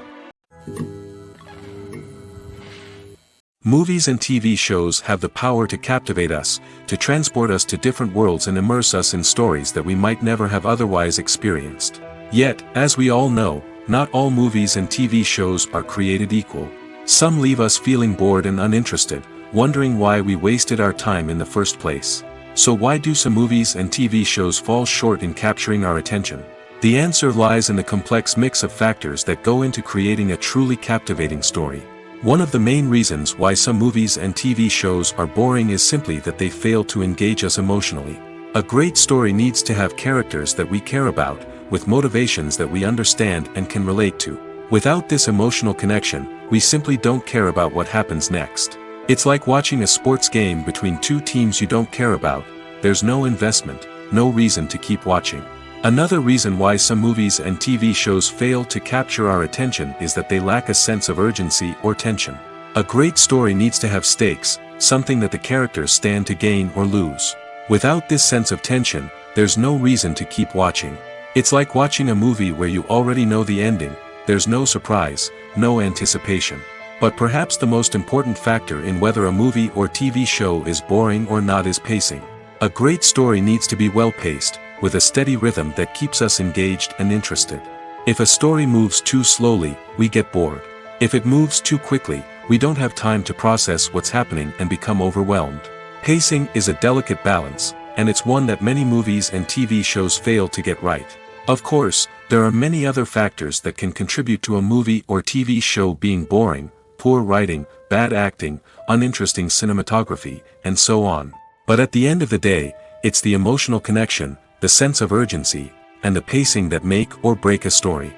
Movies and TV shows have the power to captivate us, to transport us to different worlds and immerse us in stories that we might never have otherwise experienced. Yet, as we all know, not all movies and TV shows are created equal. Some leave us feeling bored and uninterested, wondering why we wasted our time in the first place. So why do some movies and TV shows fall short in capturing our attention? The answer lies in the complex mix of factors that go into creating a truly captivating story. One of the main reasons why some movies and TV shows are boring is simply that they fail to engage us emotionally. A great story needs to have characters that we care about, with motivations that we understand and can relate to. Without this emotional connection, we simply don't care about what happens next. It's like watching a sports game between two teams you don't care about. There's no investment, no reason to keep watching. Another reason why some movies and TV shows fail to capture our attention is that they lack a sense of urgency or tension. A great story needs to have stakes, something that the characters stand to gain or lose. Without this sense of tension, there's no reason to keep watching. It's like watching a movie where you already know the ending. There's no surprise, no anticipation. But perhaps the most important factor in whether a movie or TV show is boring or not is pacing. A great story needs to be well-paced, with a steady rhythm that keeps us engaged and interested. If a story moves too slowly, we get bored. If it moves too quickly, we don't have time to process what's happening and become overwhelmed. Pacing is a delicate balance, and it's one that many movies and TV shows fail to get right. Of course, there are many other factors that can contribute to a movie or TV show being boring. poor writing, bad acting, uninteresting cinematography, and so on. But at the end of the day, it's the emotional connection, the sense of urgency, and the pacing that make or break a story.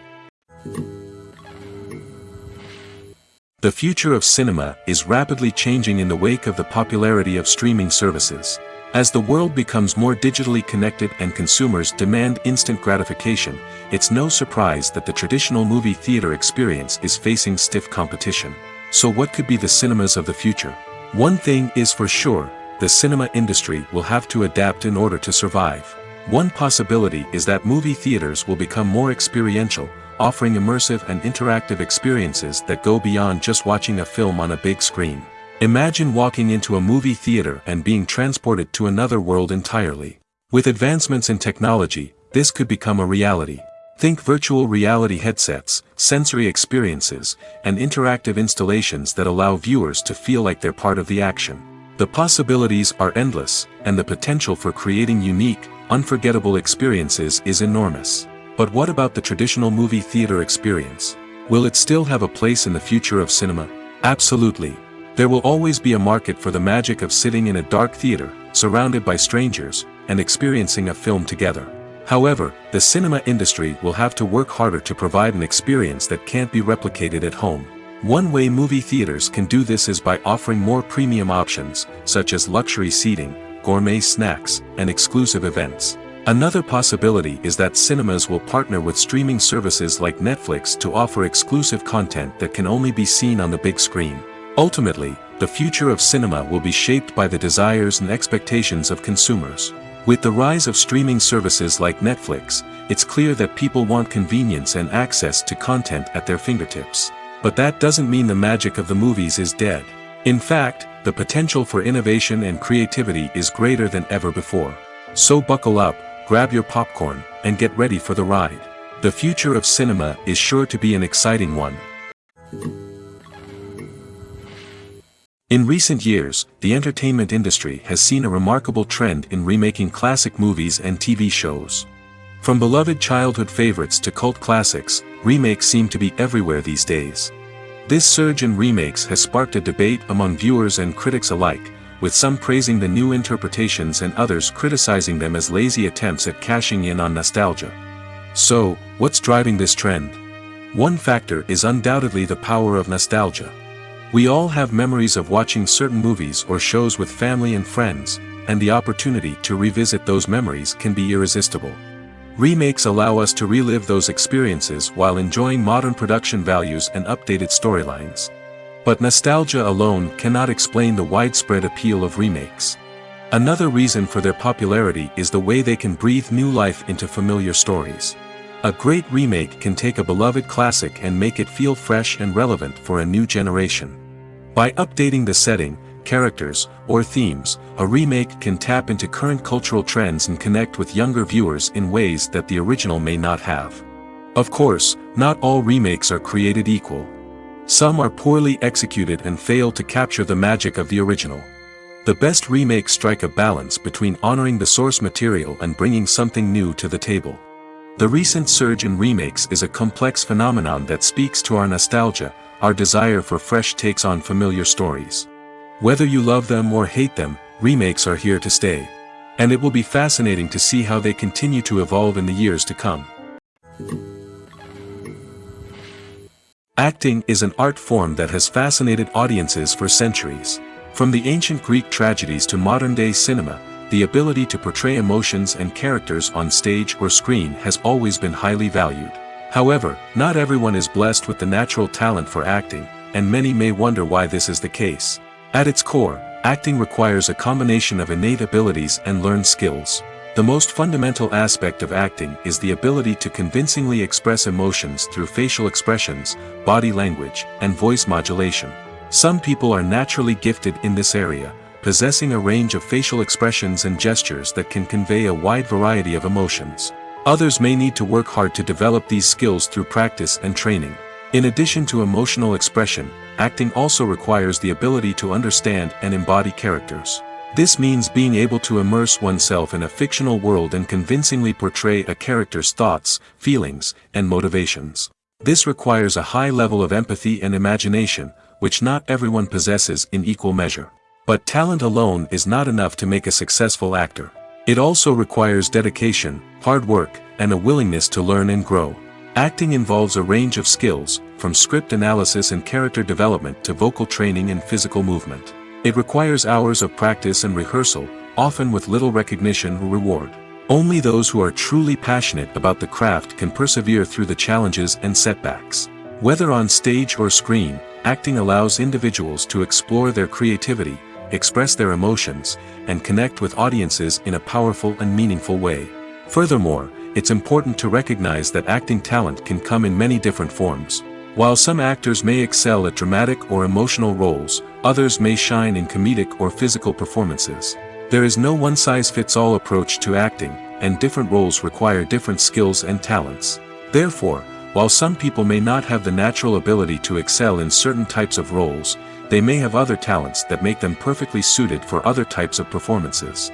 The future of cinema is rapidly changing in the wake of the popularity of streaming services. As the world becomes more digitally connected and consumers demand instant gratification, it's no surprise that the traditional movie theater experience is facing stiff competition. So what could be the cinemas of the future? One thing is for sure, the cinema industry will have to adapt in order to survive. One possibility is that movie theaters will become more experiential, offering immersive and interactive experiences that go beyond just watching a film on a big screen. Imagine walking into a movie theater and being transported to another world entirely. With advancements in technology, this could become a reality. Think virtual reality headsets, sensory experiences, and interactive installations that allow viewers to feel like they're part of the action. The possibilities are endless, and the potential for creating unique, unforgettable experiences is enormous. But what about the traditional movie theater experience? Will it still have a place in the future of cinema? Absolutely. There will always be a market for the magic of sitting in a dark theater, surrounded by strangers, and experiencing a film together. However, the cinema industry will have to work harder to provide an experience that can't be replicated at home. One way movie theaters can do this is by offering more premium options, such as luxury seating, gourmet snacks, and exclusive events. Another possibility is that cinemas will partner with streaming services like Netflix to offer exclusive content that can only be seen on the big screen. Ultimately, the future of cinema will be shaped by the desires and expectations of consumers. With the rise of streaming services like Netflix, it's clear that people want convenience and access to content at their fingertips. But that doesn't mean the magic of the movies is dead. In fact, the potential for innovation and creativity is greater than ever before. So buckle up, grab your popcorn, and get ready for the ride. The future of cinema is sure to be an exciting one. In recent years, the entertainment industry has seen a remarkable trend in remaking classic movies and TV shows. From beloved childhood favorites to cult classics, remakes seem to be everywhere these days. This surge in remakes has sparked a debate among viewers and critics alike, with some praising the new interpretations and others criticizing them as lazy attempts at cashing in on nostalgia. So, what's driving this trend? One factor is undoubtedly the power of nostalgia. We all have memories of watching certain movies or shows with family and friends, and the opportunity to revisit those memories can be irresistible. Remakes allow us to relive those experiences while enjoying modern production values and updated storylines. But nostalgia alone cannot explain the widespread appeal of remakes. Another reason for their popularity is the way they can breathe new life into familiar stories. A great remake can take a beloved classic and make it feel fresh and relevant for a new generation. By updating the setting, characters, or themes, a remake can tap into current cultural trends and connect with younger viewers in ways that the original may not have. Of course, not all remakes are created equal. Some are poorly executed and fail to capture the magic of the original. The best remakes strike a balance between honoring the source material and bringing something new to the table. The recent surge in remakes is a complex phenomenon that speaks to our nostalgia, our desire for fresh takes on familiar stories. Whether you love them or hate them, remakes are here to stay. And it will be fascinating to see how they continue to evolve in the years to come. Acting is an art form that has fascinated audiences for centuries. From the ancient Greek tragedies to modern-day cinema, the ability to portray emotions and characters on stage or screen has always been highly valued. However, not everyone is blessed with the natural talent for acting, and many may wonder why this is the case. At its core, acting requires a combination of innate abilities and learned skills. The most fundamental aspect of acting is the ability to convincingly express emotions through facial expressions, body language, and voice modulation. Some people are naturally gifted in this area, possessing a range of facial expressions and gestures that can convey a wide variety of emotions. Others may need to work hard to develop these skills through practice and training. In addition to emotional expression, acting also requires the ability to understand and embody characters. This means being able to immerse oneself in a fictional world and convincingly portray a character's thoughts, feelings, and motivations. This requires a high level of empathy and imagination, which not everyone possesses in equal measure. But talent alone is not enough to make a successful actor. It also requires dedication, hard work, and a willingness to learn and grow. Acting involves a range of skills, from script analysis and character development to vocal training and physical movement. It requires hours of practice and rehearsal, often with little recognition or reward. Only those who are truly passionate about the craft can persevere through the challenges and setbacks. Whether on stage or screen, acting allows individuals to explore their creativity, express their emotions, and connect with audiences in a powerful and meaningful way. Furthermore, it's important to recognize that acting talent can come in many different forms. While some actors may excel at dramatic or emotional roles, others may shine in comedic or physical performances. There is no one-size-fits-all approach to acting, and different roles require different skills and talents. Therefore, while some people may not have the natural ability to excel in certain types of roles, they may have other talents that make them perfectly suited for other types of performances.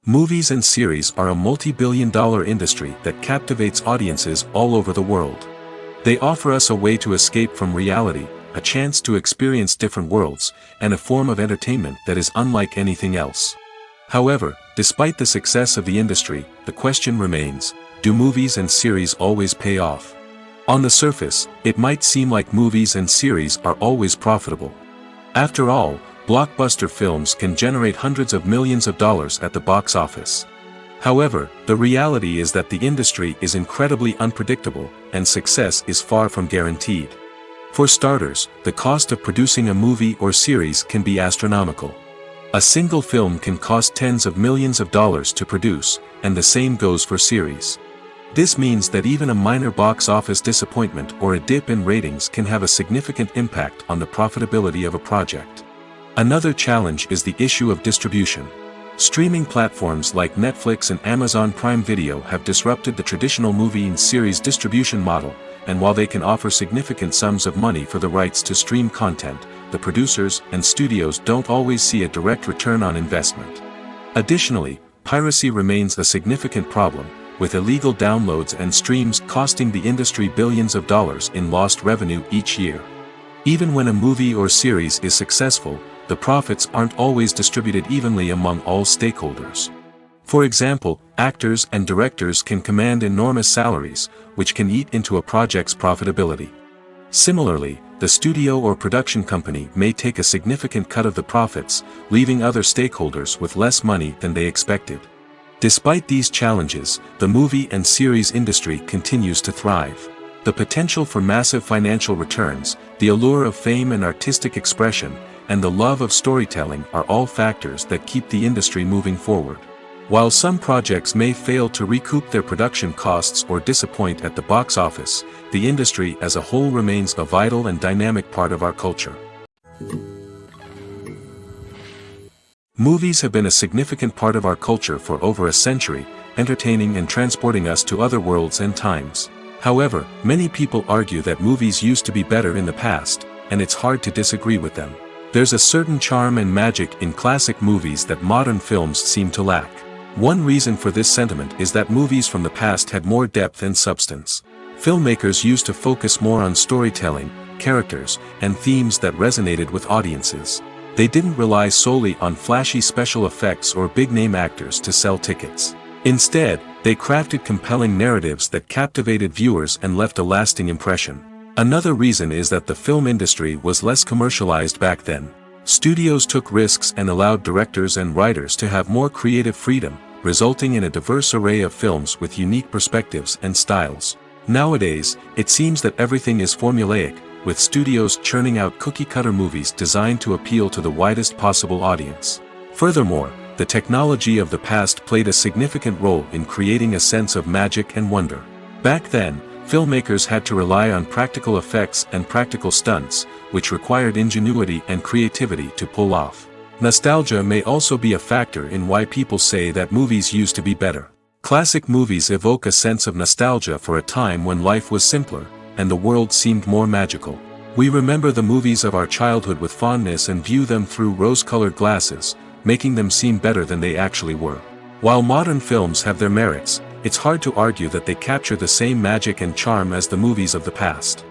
Movies and series are a multi-billion-dollar industry that captivates audiences all over the world. They offer us a way to escape from reality, a chance to experience different worlds, and a form of entertainment that is unlike anything else. However, despite the success of the industry, the question remains, do movies and series always pay off? On the surface, it might seem like movies and series are always profitable. After all, blockbuster films can generate hundreds of millions of dollars at the box office. However, the reality is that the industry is incredibly unpredictable, and success is far from guaranteed. For starters, the cost of producing a movie or series can be astronomical. A single film can cost tens of millions of dollars to produce, and the same goes for series. This means that even a minor box office disappointment or a dip in ratings can have a significant impact on the profitability of a project. Another challenge is the issue of distribution. Streaming platforms like Netflix and Amazon Prime Video have disrupted the traditional movie and series distribution model, and while they can offer significant sums of money for the rights to stream content, the producers and studios don't always see a direct return on investment. Additionally, piracy remains a significant problem, with illegal downloads and streams costing the industry billions of dollars in lost revenue each year. Even when a movie or series is successful, the profits aren't always distributed evenly among all stakeholders. For example, actors and directors can command enormous salaries, which can eat into a project's profitability. Similarly, the studio or production company may take a significant cut of the profits, leaving other stakeholders with less money than they expected. Despite these challenges, the movie and series industry continues to thrive. The potential for massive financial returns, the allure of fame and artistic expression, and the love of storytelling are all factors that keep the industry moving forward. While some projects may fail to recoup their production costs or disappoint at the box office, the industry as a whole remains a vital and dynamic part of our culture. Movies have been a significant part of our culture for over a century, entertaining and transporting us to other worlds and times. However, many people argue that movies used to be better in the past, and it's hard to disagree with them. There's a certain charm and magic in classic movies that modern films seem to lack. One reason for this sentiment is that movies from the past had more depth and substance. Filmmakers used to focus more on storytelling, characters, and themes that resonated with audiences. They didn't rely solely on flashy special effects or big-name actors to sell tickets. Instead, they crafted compelling narratives that captivated viewers and left a lasting impression. Another reason is that the film industry was less commercialized back then. Studios took risks and allowed directors and writers to have more creative freedom, resulting in a diverse array of films with unique perspectives and styles. Nowadays, it seems that everything is formulaic, with studios churning out cookie-cutter movies designed to appeal to the widest possible audience. Furthermore, the technology of the past played a significant role in creating a sense of magic and wonder. Back then, filmmakers had to rely on practical effects and practical stunts, which required ingenuity and creativity to pull off. Nostalgia may also be a factor in why people say that movies used to be better. Classic movies evoke a sense of nostalgia for a time when life was simpler, and the world seemed more magical. We remember the movies of our childhood with fondness and view them through rose-colored glasses, making them seem better than they actually were. While modern films have their merits, it's hard to argue that they capture the same magic and charm as the movies of the past.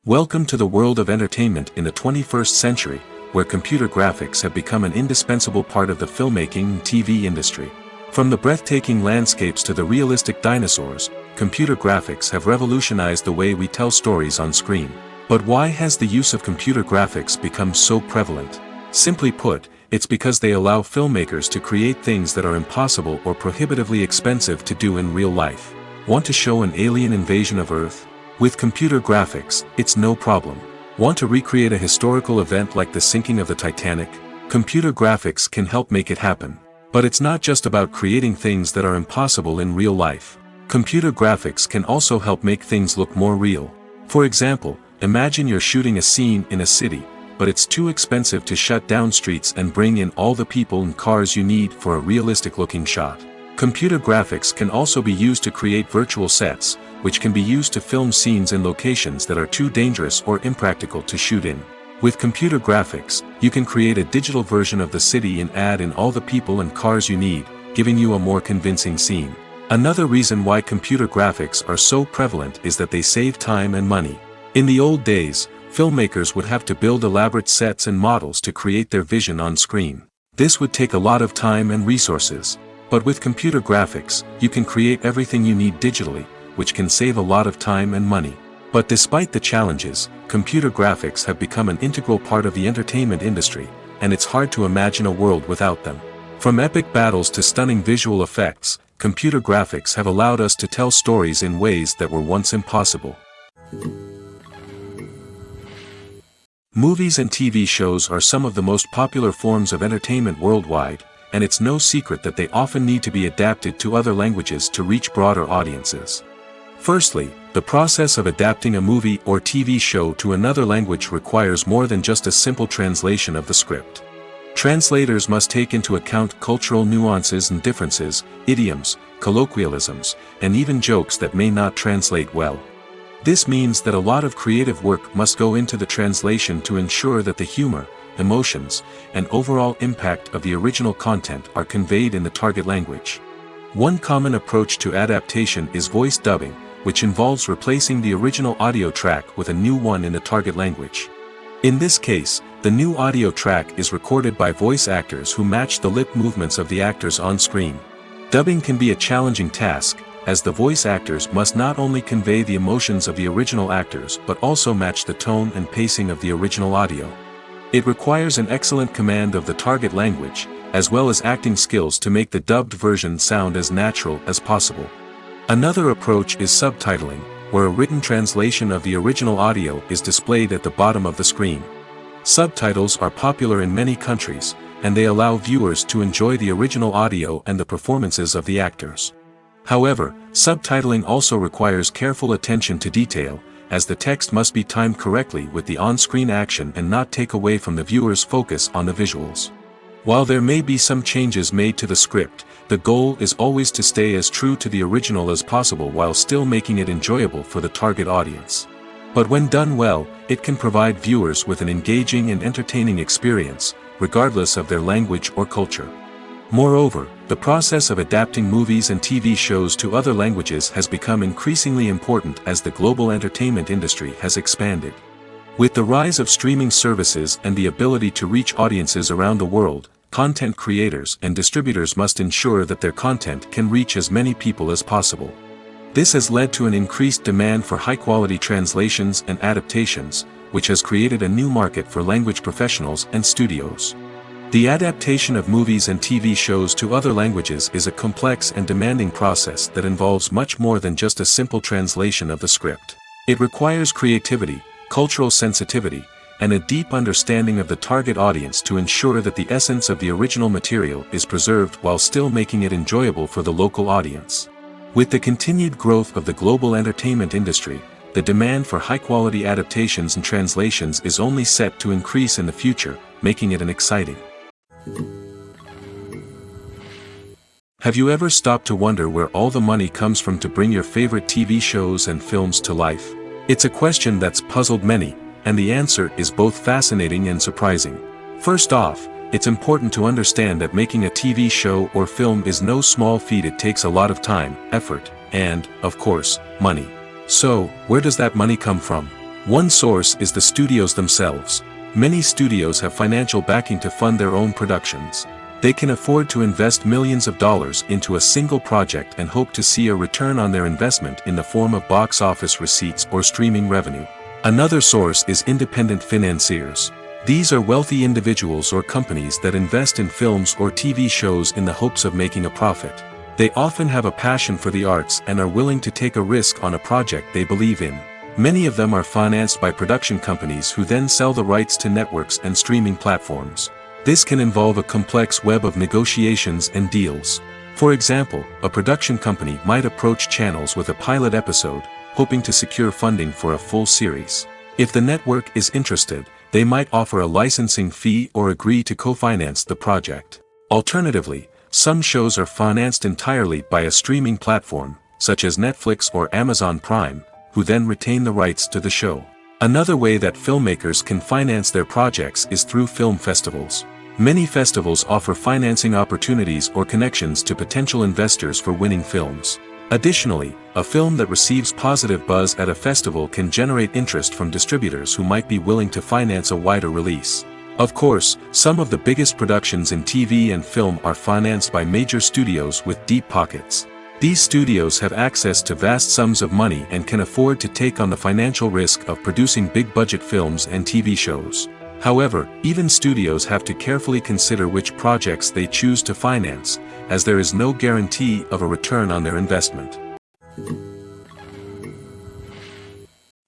Welcome to the world of entertainment in the 21st century, where computer graphics have become an indispensable part of the filmmaking and TV industry. From the breathtaking landscapes to the realistic dinosaurs, computer graphics have revolutionized the way we tell stories on screen. But why has the use of computer graphics become so prevalent? Simply put, it's because they allow filmmakers to create things that are impossible or prohibitively expensive to do in real life. Want to show an alien invasion of Earth? With computer graphics, it's no problem. Want to recreate a historical event like the sinking of the Titanic? Computer graphics can help make it happen. But it's not just about creating things that are impossible in real life. Computer graphics can also help make things look more real. For example, imagine you're shooting a scene in a city, but it's too expensive to shut down streets and bring in all the people and cars you need for a realistic-looking shot. Computer graphics can also be used to create virtual sets, which can be used to film scenes in locations that are too dangerous or impractical to shoot in. With computer graphics, you can create a digital version of the city and add in all the people and cars you need, giving you a more convincing scene. Another reason why computer graphics are so prevalent is that they save time and money. In the old days, filmmakers would have to build elaborate sets and models to create their vision on screen. This would take a lot of time and resources. But with computer graphics, you can create everything you need digitally, which can save a lot of time and money. But despite the challenges, computer graphics have become an integral part of the entertainment industry, and it's hard to imagine a world without them. From epic battles to stunning visual effects, computer graphics have allowed us to tell stories in ways that were once impossible. Movies and TV shows are some of the most popular forms of entertainment worldwide, and it's no secret that they often need to be adapted to other languages to reach broader audiences. Firstly, the process of adapting a movie or TV show to another language requires more than just a simple translation of the script. Translators must take into account cultural nuances and differences, idioms, colloquialisms, and even jokes that may not translate well. This means that a lot of creative work must go into the translation to ensure that the humor, emotions, and overall impact of the original content are conveyed in the target language. One common approach to adaptation is voice dubbing, which involves replacing the original audio track with a new one in the target language. In this case, the new audio track is recorded by voice actors who match the lip movements of the actors on screen. Dubbing can be a challenging task, as the voice actors must not only convey the emotions of the original actors but also match the tone and pacing of the original audio. It requires an excellent command of the target language, as well as acting skills to make the dubbed version sound as natural as possible. Another approach is subtitling, where a written translation of the original audio is displayed at the bottom of the screen. Subtitles are popular in many countries, and they allow viewers to enjoy the original audio and the performances of the actors. However, subtitling also requires careful attention to detail, as the text must be timed correctly with the on-screen action and not take away from the viewer's focus on the visuals. While there may be some changes made to the script, the goal is always to stay as true to the original as possible while still making it enjoyable for the target audience. But when done well, it can provide viewers with an engaging and entertaining experience, regardless of their language or culture. Moreover, the process of adapting movies and TV shows to other languages has become increasingly important as the global entertainment industry has expanded. With the rise of streaming services and the ability to reach audiences around the world, content creators and distributors must ensure that their content can reach as many people as possible. This has led to an increased demand for high-quality translations and adaptations, which has created a new market for language professionals and studios. The adaptation of movies and TV shows to other languages is a complex and demanding process that involves much more than just a simple translation of the script. It requires creativity, cultural sensitivity, and a deep understanding of the target audience to ensure that the essence of the original material is preserved while still making it enjoyable for the local audience. With the continued growth of the global entertainment industry, the demand for high-quality adaptations and translations is only set to increase in the future, making it an exciting. Have you ever stopped to wonder where all the money comes from to bring your favorite TV shows and films to life? It's a question that's puzzled many, and the answer is both fascinating and surprising. First off, it's important to understand that making a TV show or film is no small feat. It takes a lot of time, effort, and, of course, money. So, where does that money come from? One source is the studios themselves. Many studios have financial backing to fund their own productions. They can afford to invest millions of dollars into a single project and hope to see a return on their investment in the form of box office receipts or streaming revenue. Another source is independent financiers. These are wealthy individuals or companies that invest in films or TV shows in the hopes of making a profit. They often have a passion for the arts and are willing to take a risk on a project they believe in. Many of them are financed by production companies who then sell the rights to networks and streaming platforms. This can involve a complex web of negotiations and deals. For example, a production company might approach channels with a pilot episode, hoping to secure funding for a full series. If the network is interested, they might offer a licensing fee or agree to co-finance the project. Alternatively, some shows are financed entirely by a streaming platform, such as Netflix or Amazon Prime, who then retain the rights to the show. Another way that filmmakers can finance their projects is through film festivals. Many festivals offer financing opportunities or connections to potential investors for winning films. Additionally, a film that receives positive buzz at a festival can generate interest from distributors who might be willing to finance a wider release. Of course, some of the biggest productions in TV and film are financed by major studios with deep pockets. These studios have access to vast sums of money and can afford to take on the financial risk of producing big-budget films and TV shows. However, even studios have to carefully consider which projects they choose to finance, as there is no guarantee of a return on their investment.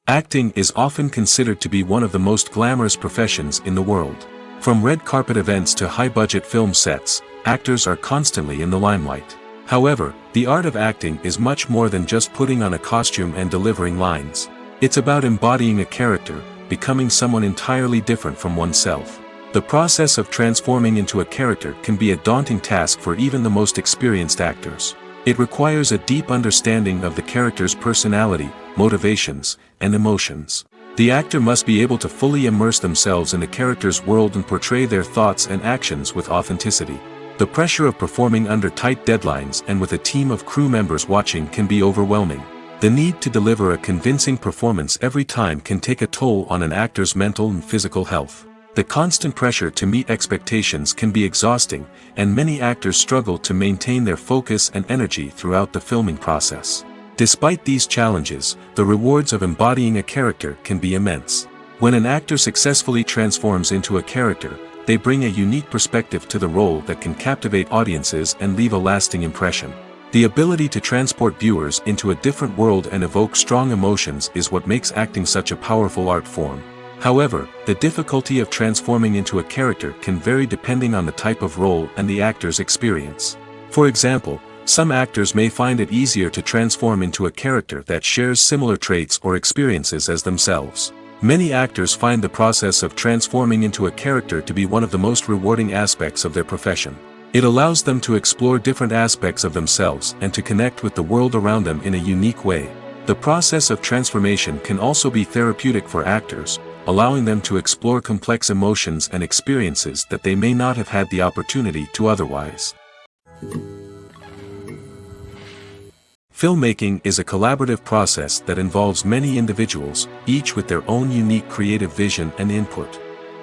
Acting is often considered to be one of the most glamorous professions in the world. From red carpet events to high-budget film sets, actors are constantly in the limelight. However, the art of acting is much more than just putting on a costume and delivering lines. It's about embodying a character, becoming someone entirely different from oneself. The process of transforming into a character can be a daunting task for even the most experienced actors. It requires a deep understanding of the character's personality, motivations, and emotions. The actor must be able to fully immerse themselves in the character's world and portray their thoughts and actions with authenticity. The pressure of performing under tight deadlines and with a team of crew members watching can be overwhelming. The need to deliver a convincing performance every time can take a toll on an actor's mental and physical health. The constant pressure to meet expectations can be exhausting, and many actors struggle to maintain their focus and energy throughout the filming process. Despite these challenges, the rewards of embodying a character can be immense. When an actor successfully transforms into a character, they bring a unique perspective to the role that can captivate audiences and leave a lasting impression. The ability to transport viewers into a different world and evoke strong emotions is what makes acting such a powerful art form. However, the difficulty of transforming into a character can vary depending on the type of role and the actor's experience. For example, some actors may find it easier to transform into a character that shares similar traits or experiences as themselves. Many actors find the process of transforming into a character to be one of the most rewarding aspects of their profession. It allows them to explore different aspects of themselves and to connect with the world around them in a unique way. The process of transformation can also be therapeutic for actors, allowing them to explore complex emotions and experiences that they may not have had the opportunity to otherwise. Filmmaking is a collaborative process that involves many individuals, each with their own unique creative vision and input.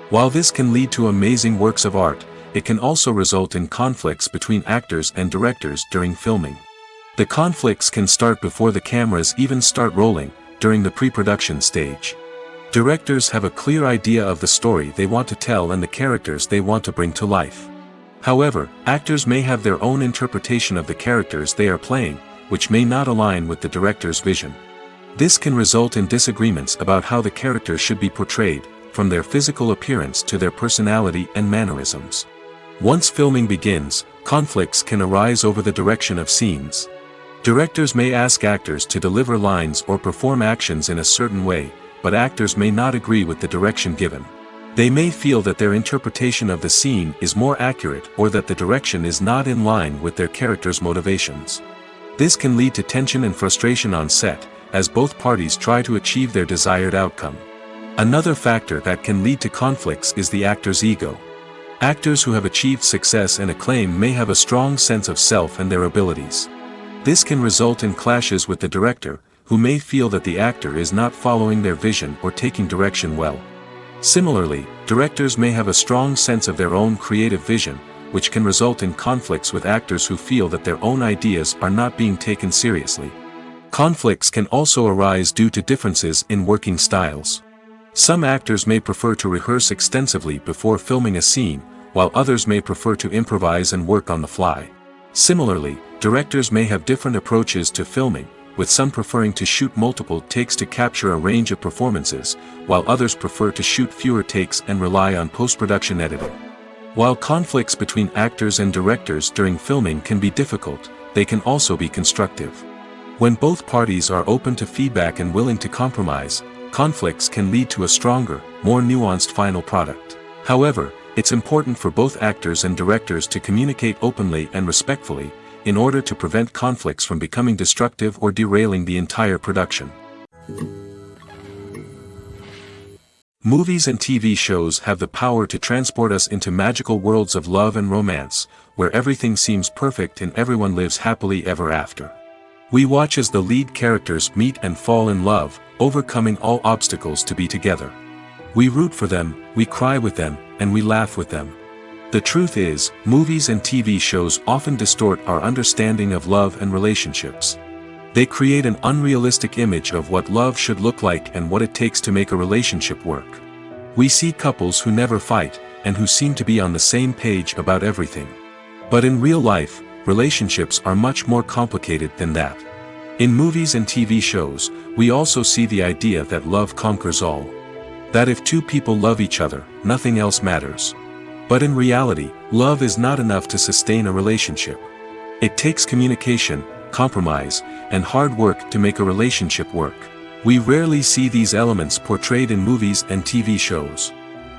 While this can lead to amazing works of art, it can also result in conflicts between actors and directors during filming. The conflicts can start before the cameras even start rolling, during the pre-production stage. Directors have a clear idea of the story they want to tell and the characters they want to bring to life. However, actors may have their own interpretation of the characters they are playing, which may not align with the director's vision. This can result in disagreements about how the character should be portrayed, from their physical appearance to their personality and mannerisms. Once filming begins, conflicts can arise over the direction of scenes. Directors may ask actors to deliver lines or perform actions in a certain way, but actors may not agree with the direction given. They may feel that their interpretation of the scene is more accurate or that the direction is not in line with their character's motivations. This can lead to tension and frustration on set, as both parties try to achieve their desired outcome. Another factor that can lead to conflicts is the actor's ego. Actors who have achieved success and acclaim may have a strong sense of self and their abilities. This can result in clashes with the director, who may feel that the actor is not following their vision or taking direction well. Similarly, directors may have a strong sense of their own creative vision, which can result in conflicts with actors who feel that their own ideas are not being taken seriously. Conflicts can also arise due to differences in working styles. Some actors may prefer to rehearse extensively before filming a scene, while others may prefer to improvise and work on the fly. Similarly, directors may have different approaches to filming, with some preferring to shoot multiple takes to capture a range of performances, while others prefer to shoot fewer takes and rely on post-production editing. While conflicts between actors and directors during filming can be difficult, they can also be constructive. When both parties are open to feedback and willing to compromise, conflicts can lead to a stronger, more nuanced final product. However, it's important for both actors and directors to communicate openly and respectfully, in order to prevent conflicts from becoming destructive or derailing the entire production. Movies and TV shows have the power to transport us into magical worlds of love and romance, where everything seems perfect and everyone lives happily ever after. We watch as the lead characters meet and fall in love, overcoming all obstacles to be together. We root for them, we cry with them, and we laugh with them. The truth is, movies and TV shows often distort our understanding of love and relationships. They create an unrealistic image of what love should look like and what it takes to make a relationship work. We see couples who never fight, and who seem to be on the same page about everything. But in real life, relationships are much more complicated than that. In movies and TV shows, we also see the idea that love conquers all. That if two people love each other, nothing else matters. But in reality, love is not enough to sustain a relationship. It takes communication, compromise, and hard work to make a relationship work. We rarely see these elements portrayed in movies and TV shows.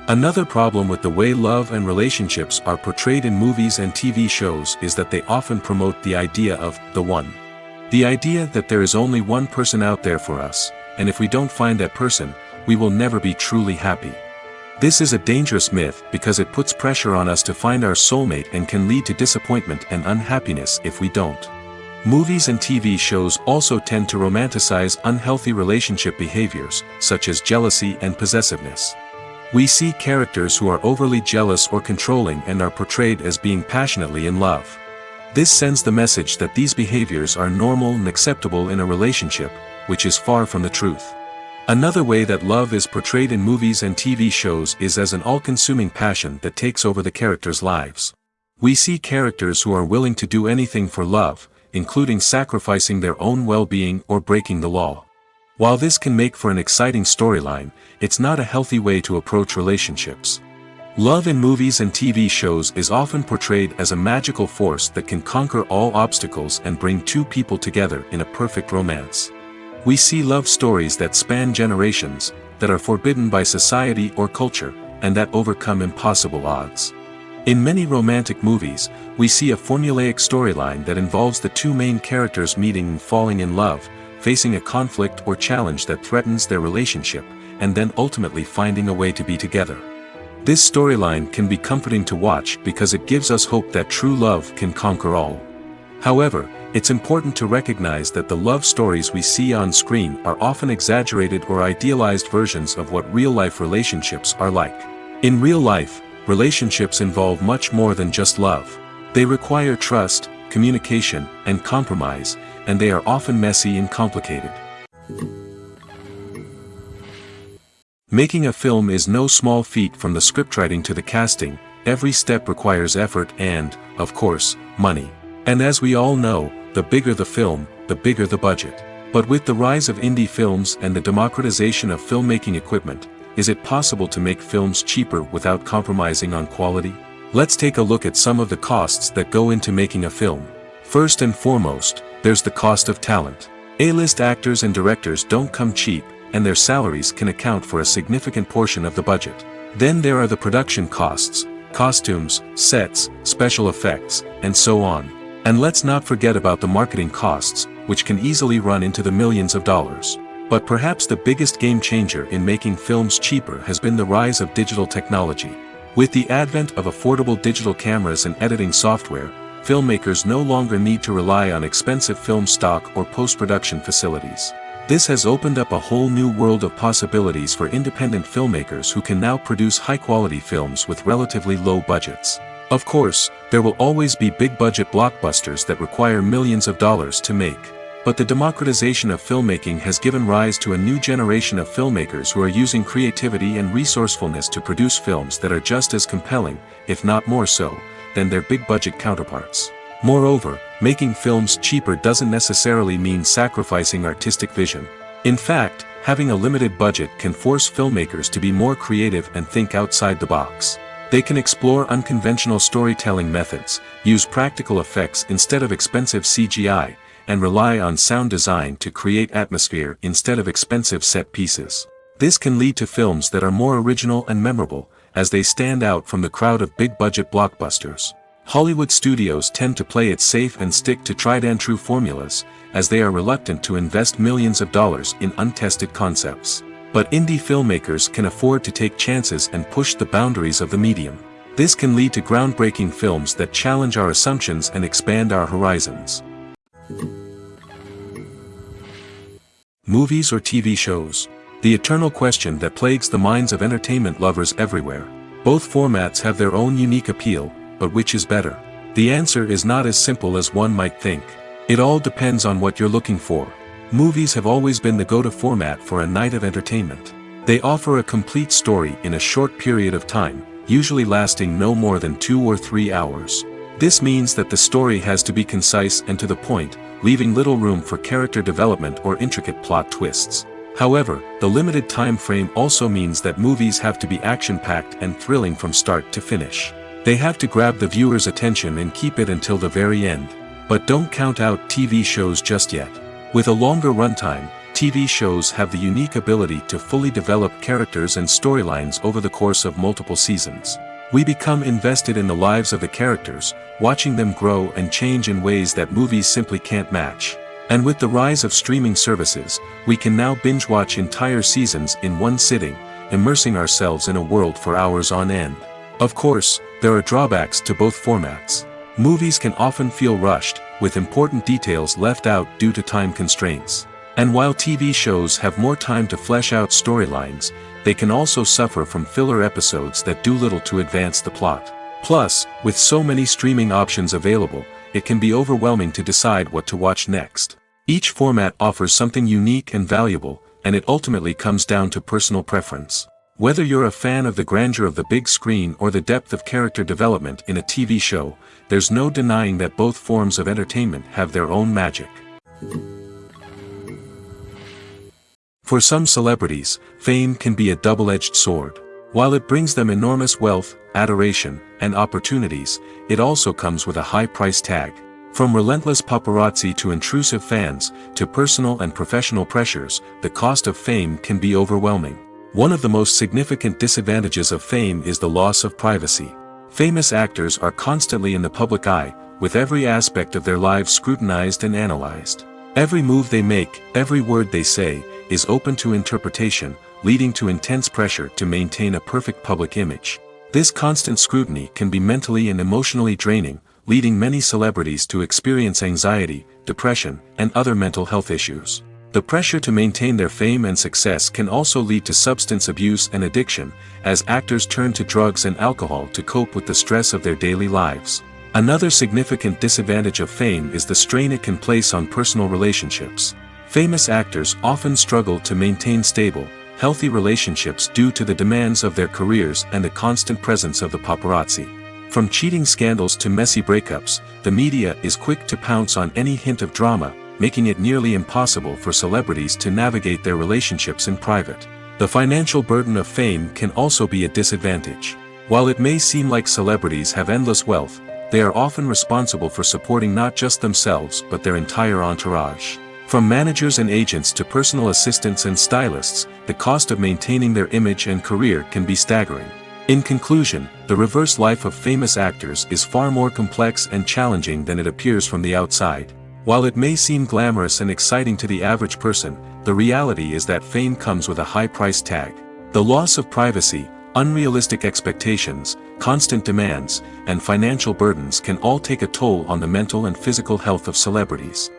Another problem with the way love and relationships are portrayed in movies and TV shows is that they often promote the idea of the one. The idea that there is only one person out there for us, and if we don't find that person, we will never be truly happy. This is a dangerous myth because it puts pressure on us to find our soulmate and can lead to disappointment and unhappiness if we don't. Movies and TV shows also tend to romanticize unhealthy relationship behaviors, such as jealousy and possessiveness. We see characters who are overly jealous or controlling and are portrayed as being passionately in love. This sends the message that these behaviors are normal and acceptable in a relationship, which is far from the truth. Another way that love is portrayed in movies and TV shows is as an all-consuming passion that takes over the characters' lives. We see characters who are willing to do anything for love, including sacrificing their own well-being or breaking the law. While this can make for an exciting storyline, it's not a healthy way to approach relationships. Love in movies and TV shows is often portrayed as a magical force that can conquer all obstacles and bring two people together in a perfect romance. We see love stories that span generations, that are forbidden by society or culture, and that overcome impossible odds. In many romantic movies, we see a formulaic storyline that involves the two main characters meeting and falling in love, facing a conflict or challenge that threatens their relationship, and then ultimately finding a way to be together. This storyline can be comforting to watch because it gives us hope that true love can conquer all. However, it's important to recognize that the love stories we see on screen are often exaggerated or idealized versions of what real-life relationships are like. In real life, relationships involve much more than just love. They require trust, communication, and compromise, and they are often messy and complicated. Making a film is no small feat. From the scriptwriting to the casting, every step requires effort and, of course, money. And as we all know, the bigger the film, the bigger the budget. But with the rise of indie films and the democratization of filmmaking equipment, is it possible to make films cheaper without compromising on quality? Let's take a look at some of the costs that go into making a film. First and foremost, there's the cost of talent. A-list actors and directors don't come cheap, and their salaries can account for a significant portion of the budget. Then there are the production costs, costumes, sets, special effects, and so on. And let's not forget about the marketing costs, which can easily run into the millions of dollars. But perhaps the biggest game changer in making films cheaper has been the rise of digital technology. With the advent of affordable digital cameras and editing software, filmmakers no longer need to rely on expensive film stock or post-production facilities. This has opened up a whole new world of possibilities for independent filmmakers who can now produce high-quality films with relatively low budgets. Of course, there will always be big-budget blockbusters that require millions of dollars to make. But the democratization of filmmaking has given rise to a new generation of filmmakers who are using creativity and resourcefulness to produce films that are just as compelling, if not more so, than their big-budget counterparts. Moreover, making films cheaper doesn't necessarily mean sacrificing artistic vision. In fact, having a limited budget can force filmmakers to be more creative and think outside the box. They can explore unconventional storytelling methods, use practical effects instead of expensive CGI, and rely on sound design to create atmosphere instead of expensive set pieces. This can lead to films that are more original and memorable, as they stand out from the crowd of big-budget blockbusters. Hollywood studios tend to play it safe and stick to tried-and-true formulas, as they are reluctant to invest millions of dollars in untested concepts. But indie filmmakers can afford to take chances and push the boundaries of the medium. This can lead to groundbreaking films that challenge our assumptions and expand our horizons. Movies or TV shows? The eternal question that plagues the minds of entertainment lovers everywhere. Both formats have their own unique appeal, but which is better? The answer is not as simple as one might think. It all depends on what you're looking for. Movies have always been the go-to format for a night of entertainment. They offer a complete story in a short period of time, usually lasting no more than 2 or 3 hours. This means that the story has to be concise and to the point, leaving little room for character development or intricate plot twists. However, the limited time frame also means that movies have to be action-packed and thrilling from start to finish. They have to grab the viewer's attention and keep it until the very end. But don't count out TV shows just yet. With a longer runtime, TV shows have the unique ability to fully develop characters and storylines over the course of multiple seasons. We become invested in the lives of the characters, watching them grow and change in ways that movies simply can't match. And with the rise of streaming services, we can now binge-watch entire seasons in one sitting, immersing ourselves in a world for hours on end. Of course, there are drawbacks to both formats. Movies can often feel rushed, with important details left out due to time constraints. And while TV shows have more time to flesh out storylines, they can also suffer from filler episodes that do little to advance the plot. Plus, with so many streaming options available, it can be overwhelming to decide what to watch next. Each format offers something unique and valuable, and it ultimately comes down to personal preference. Whether you're a fan of the grandeur of the big screen or the depth of character development in a TV show, there's no denying that both forms of entertainment have their own magic. For some celebrities, fame can be a double-edged sword. While it brings them enormous wealth, adoration, and opportunities, it also comes with a high price tag. From relentless paparazzi to intrusive fans, to personal and professional pressures, the cost of fame can be overwhelming. One of the most significant disadvantages of fame is the loss of privacy. Famous actors are constantly in the public eye, with every aspect of their lives scrutinized and analyzed. Every move they make, every word they say, is open to interpretation, leading to intense pressure to maintain a perfect public image. This constant scrutiny can be mentally and emotionally draining, leading many celebrities to experience anxiety, depression, and other mental health issues. The pressure to maintain their fame and success can also lead to substance abuse and addiction, as actors turn to drugs and alcohol to cope with the stress of their daily lives. Another significant disadvantage of fame is the strain it can place on personal relationships. Famous actors often struggle to maintain stable, healthy relationships due to the demands of their careers and the constant presence of the paparazzi. From cheating scandals to messy breakups, the media is quick to pounce on any hint of drama, making it nearly impossible for celebrities to navigate their relationships in private. The financial burden of fame can also be a disadvantage. While it may seem like celebrities have endless wealth, they are often responsible for supporting not just themselves but their entire entourage. From managers and agents to personal assistants and stylists, the cost of maintaining their image and career can be staggering. In conclusion, the reverse life of famous actors is far more complex and challenging than it appears from the outside. While it may seem glamorous and exciting to the average person, the reality is that fame comes with a high price tag. The loss of privacy, unrealistic expectations, constant demands, and financial burdens can all take a toll on the mental and physical health of celebrities.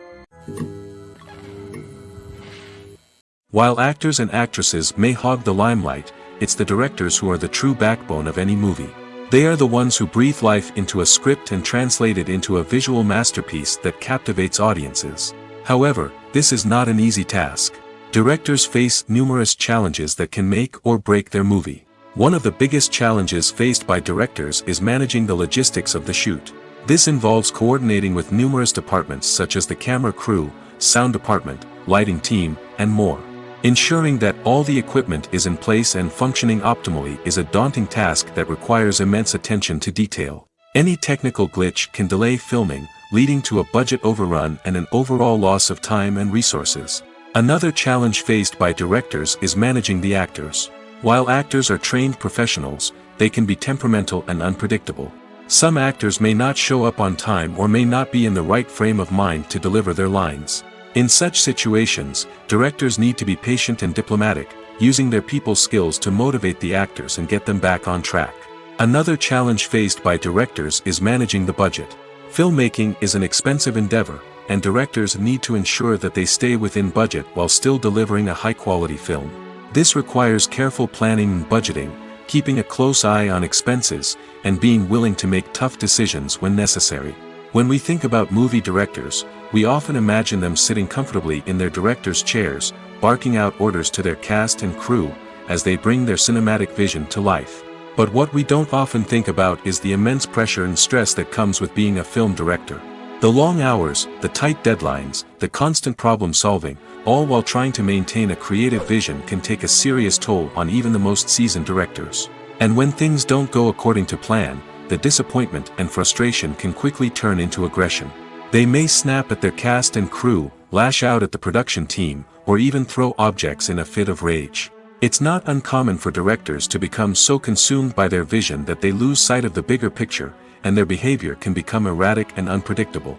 While actors and actresses may hog the limelight, it's the directors who are the true backbone of any movie. They are the ones who breathe life into a script and translate it into a visual masterpiece that captivates audiences. However, this is not an easy task. Directors face numerous challenges that can make or break their movie. One of the biggest challenges faced by directors is managing the logistics of the shoot. This involves coordinating with numerous departments such as the camera crew, sound department, lighting team, and more. Ensuring that all the equipment is in place and functioning optimally is a daunting task that requires immense attention to detail. Any technical glitch can delay filming, leading to a budget overrun and an overall loss of time and resources. Another challenge faced by directors is managing the actors. While actors are trained professionals, they can be temperamental and unpredictable. Some actors may not show up on time or may not be in the right frame of mind to deliver their lines. In such situations, directors need to be patient and diplomatic, using their people skills to motivate the actors and get them back on track. Another challenge faced by directors is managing the budget. Filmmaking is an expensive endeavor, and directors need to ensure that they stay within budget while still delivering a high-quality film. This requires careful planning and budgeting, keeping a close eye on expenses, and being willing to make tough decisions when necessary. When we think about movie directors, we often imagine them sitting comfortably in their director's chairs, barking out orders to their cast and crew, as they bring their cinematic vision to life. But what we don't often think about is the immense pressure and stress that comes with being a film director. The long hours, the tight deadlines, the constant problem solving, all while trying to maintain a creative vision can take a serious toll on even the most seasoned directors. And when things don't go according to plan, the disappointment and frustration can quickly turn into aggression. They may snap at their cast and crew, lash out at the production team, or even throw objects in a fit of rage. It's not uncommon for directors to become so consumed by their vision that they lose sight of the bigger picture, and their behavior can become erratic and unpredictable.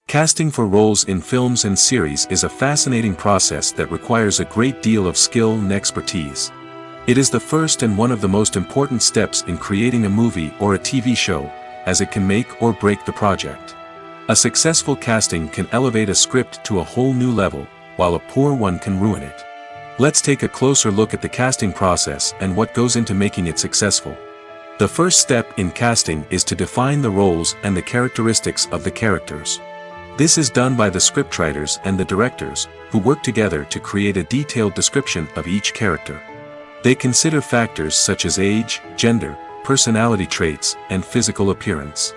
Casting for roles in films and series is a fascinating process that requires a great deal of skill and expertise. It is the first and one of the most important steps in creating a movie or a TV show, as it can make or break the project. A successful casting can elevate a script to a whole new level, while a poor one can ruin it. Let's take a closer look at the casting process and what goes into making it successful. The first step in casting is to define the roles and the characteristics of the characters. This is done by the scriptwriters and the directors, who work together to create a detailed description of each character. They consider factors such as age, gender, personality traits, and physical appearance.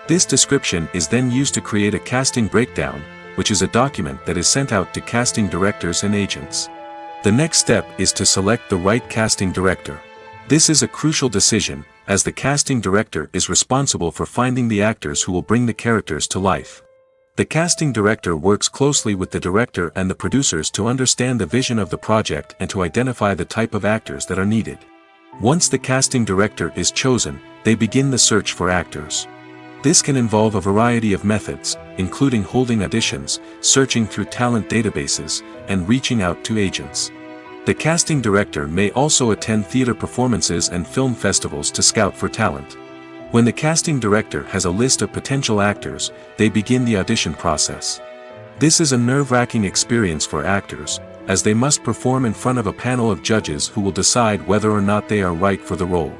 This description is then used to create a casting breakdown, which is a document that is sent out to casting directors and agents. The next step is to select the right casting director. This is a crucial decision, as the casting director is responsible for finding the actors who will bring the characters to life. The casting director works closely with the director and the producers to understand the vision of the project and to identify the type of actors that are needed. Once the casting director is chosen, they begin the search for actors. This can involve a variety of methods, including holding auditions, searching through talent databases, and reaching out to agents. The casting director may also attend theater performances and film festivals to scout for talent. When the casting director has a list of potential actors, they begin the audition process. This is a nerve-wracking experience for actors, as they must perform in front of a panel of judges who will decide whether or not they are right for the role.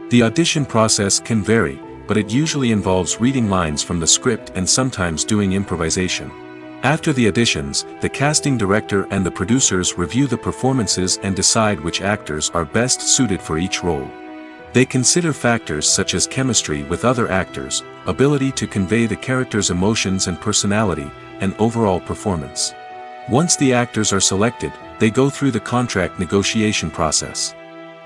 The audition process can vary, but it usually involves reading lines from the script and sometimes doing improvisation. After the auditions, the casting director and the producers review the performances and decide which actors are best suited for each role. They consider factors such as chemistry with other actors, ability to convey the character's emotions and personality, and overall performance. Once the actors are selected, they go through the contract negotiation process.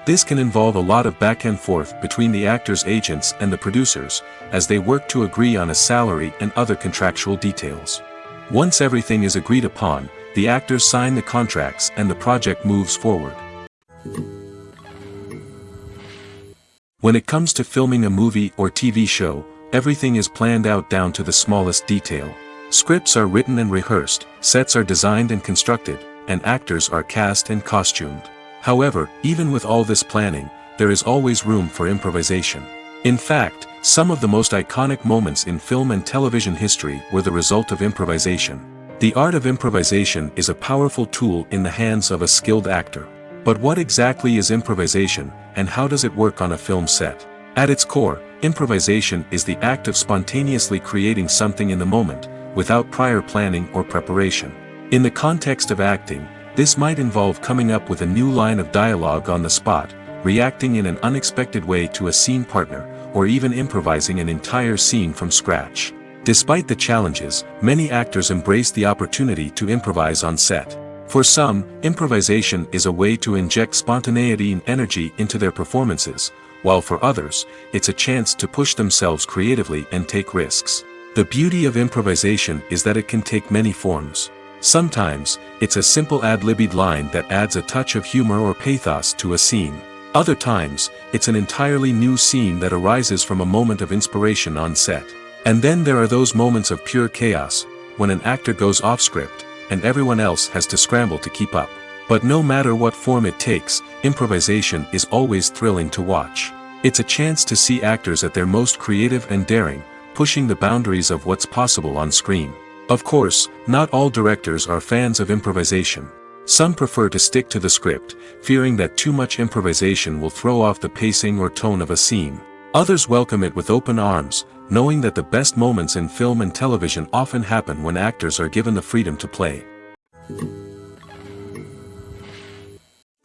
This can involve a lot of back and forth between the actors' agents and the producers, as they work to agree on a salary and other contractual details. Once everything is agreed upon, the actors sign the contracts and the project moves forward. When it comes to filming a movie or TV show, everything is planned out down to the smallest detail. Scripts are written and rehearsed, sets are designed and constructed, and actors are cast and costumed. However, even with all this planning, there is always room for improvisation. In fact, some of the most iconic moments in film and television history were the result of improvisation. The art of improvisation is a powerful tool in the hands of a skilled actor. But what exactly is improvisation, and how does it work on a film set? At its core, improvisation is the act of spontaneously creating something in the moment, without prior planning or preparation. In the context of acting, this might involve coming up with a new line of dialogue on the spot, reacting in an unexpected way to a scene partner, or even improvising an entire scene from scratch. Despite the challenges, many actors embrace the opportunity to improvise on set. For some, improvisation is a way to inject spontaneity and energy into their performances, while for others, it's a chance to push themselves creatively and take risks. The beauty of improvisation is that it can take many forms. Sometimes, it's a simple ad-libbed line that adds a touch of humor or pathos to a scene. Other times, it's an entirely new scene that arises from a moment of inspiration on set. And then there are those moments of pure chaos, when an actor goes off script, and everyone else has to scramble to keep up. But no matter what form it takes, improvisation is always thrilling to watch. It's a chance to see actors at their most creative and daring, pushing the boundaries of what's possible on screen. Of course, not all directors are fans of improvisation. Some prefer to stick to the script, fearing that too much improvisation will throw off the pacing or tone of a scene. Others welcome it with open arms, knowing that the best moments in film and television often happen when actors are given the freedom to play.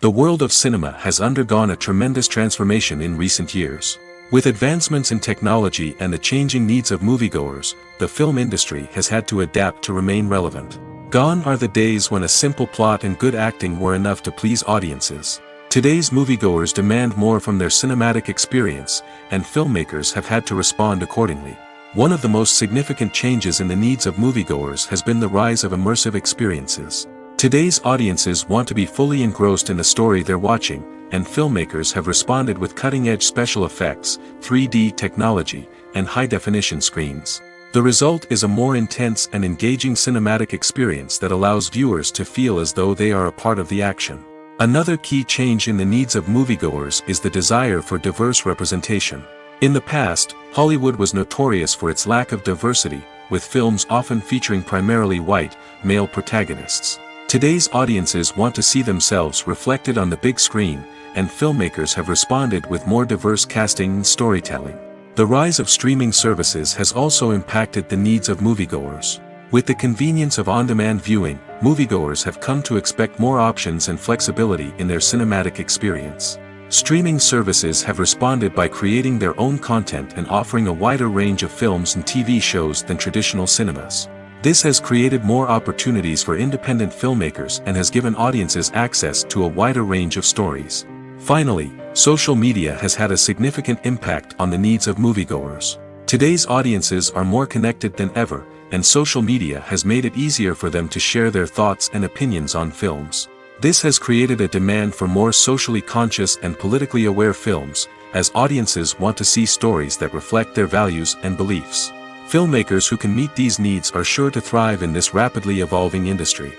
The world of cinema has undergone a tremendous transformation in recent years. With advancements in technology and the changing needs of moviegoers, the film industry has had to adapt to remain relevant. Gone are the days when a simple plot and good acting were enough to please audiences. Today's moviegoers demand more from their cinematic experience, and filmmakers have had to respond accordingly. One of the most significant changes in the needs of moviegoers has been the rise of immersive experiences. Today's audiences want to be fully engrossed in the story they're watching, and filmmakers have responded with cutting-edge special effects, 3D technology, and high-definition screens. The result is a more intense and engaging cinematic experience that allows viewers to feel as though they are a part of the action. Another key change in the needs of moviegoers is the desire for diverse representation. In the past, Hollywood was notorious for its lack of diversity, with films often featuring primarily white, male protagonists. Today's audiences want to see themselves reflected on the big screen, and filmmakers have responded with more diverse casting and storytelling. The rise of streaming services has also impacted the needs of moviegoers. With the convenience of on-demand viewing, moviegoers have come to expect more options and flexibility in their cinematic experience. Streaming services have responded by creating their own content and offering a wider range of films and TV shows than traditional cinemas. This has created more opportunities for independent filmmakers and has given audiences access to a wider range of stories. Finally, social media has had a significant impact on the needs of moviegoers. Today's audiences are more connected than ever, and social media has made it easier for them to share their thoughts and opinions on films. This has created a demand for more socially conscious and politically aware films, as audiences want to see stories that reflect their values and beliefs. Filmmakers who can meet these needs are sure to thrive in this rapidly evolving industry.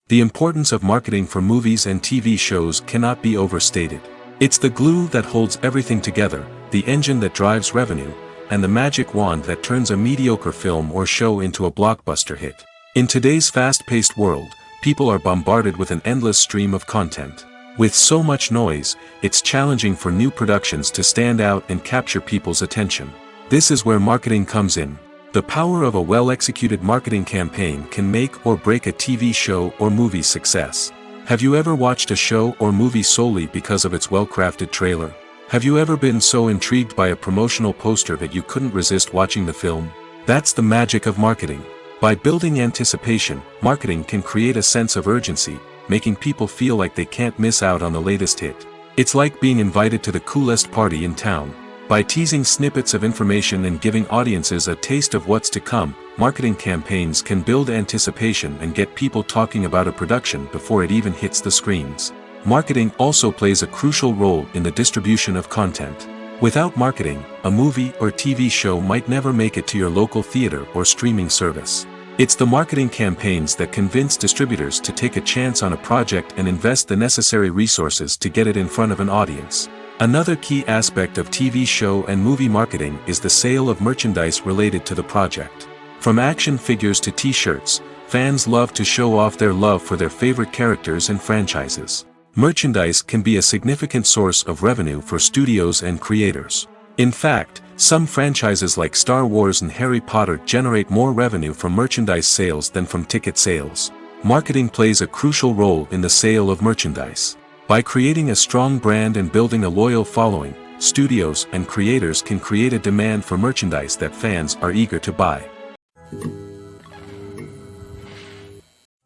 The importance of marketing for movies and TV shows cannot be overstated. It's the glue that holds everything together, the engine that drives revenue, and the magic wand that turns a mediocre film or show into a blockbuster hit. In today's fast-paced world, people are bombarded with an endless stream of content. With so much noise, it's challenging for new productions to stand out and capture people's attention. This is where marketing comes in. The power of a well-executed marketing campaign can make or break a TV show or movie's success. Have you ever watched a show or movie solely because of its well-crafted trailer? Have you ever been so intrigued by a promotional poster that you couldn't resist watching the film? That's the magic of marketing. By building anticipation, marketing can create a sense of urgency, making people feel like they can't miss out on the latest hit. It's like being invited to the coolest party in town. By teasing snippets of information and giving audiences a taste of what's to come, marketing campaigns can build anticipation and get people talking about a production before it even hits the screens. Marketing also plays a crucial role in the distribution of content. Without marketing, a movie or TV show might never make it to your local theater or streaming service. It's the marketing campaigns that convince distributors to take a chance on a project and invest the necessary resources to get it in front of an audience. Another key aspect of TV show and movie marketing is the sale of merchandise related to the project. From action figures to t-shirts, fans love to show off their love for their favorite characters and franchises. Merchandise can be a significant source of revenue for studios and creators. In fact, some franchises like Star Wars and Harry Potter generate more revenue from merchandise sales than from ticket sales. Marketing plays a crucial role in the sale of merchandise. By creating a strong brand and building a loyal following, studios and creators can create a demand for merchandise that fans are eager to buy.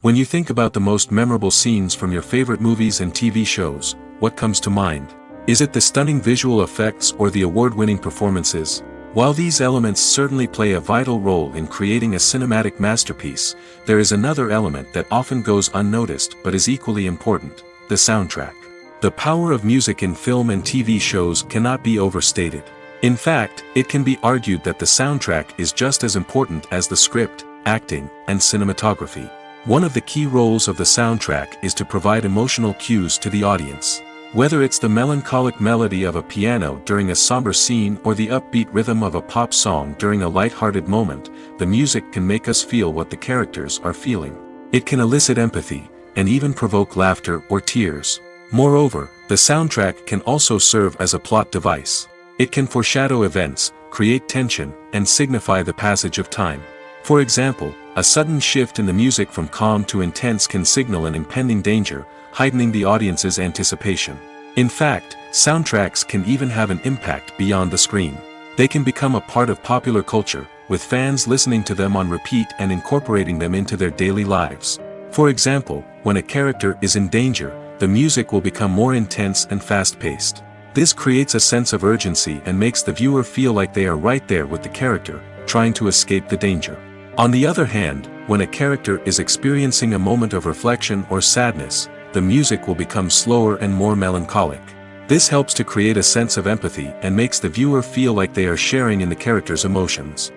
When you think about the most memorable scenes from your favorite movies and TV shows, what comes to mind? Is it the stunning visual effects or the award-winning performances? While these elements certainly play a vital role in creating a cinematic masterpiece, there is another element that often goes unnoticed but is equally important: the soundtrack. The power of music in film and TV shows cannot be overstated. In fact, it can be argued that the soundtrack is just as important as the script, acting, and cinematography. One of the key roles of the soundtrack is to provide emotional cues to the audience. Whether it's the melancholic melody of a piano during a somber scene or the upbeat rhythm of a pop song during a light-hearted moment, the music can make us feel what the characters are feeling. It can elicit empathy, and even provoke laughter or tears. Moreover, the soundtrack can also serve as a plot device. It can foreshadow events, create tension, and signify the passage of time. For example, a sudden shift in the music from calm to intense can signal an impending danger, heightening the audience's anticipation. In fact, soundtracks can even have an impact beyond the screen. They can become a part of popular culture, with fans listening to them on repeat and incorporating them into their daily lives. For example, when a character is in danger, the music will become more intense and fast-paced. This creates a sense of urgency and makes the viewer feel like they are right there with the character, trying to escape the danger. On the other hand, when a character is experiencing a moment of reflection or sadness, the music will become slower and more melancholic. This helps to create a sense of empathy and makes the viewer feel like they are sharing in the character's emotions.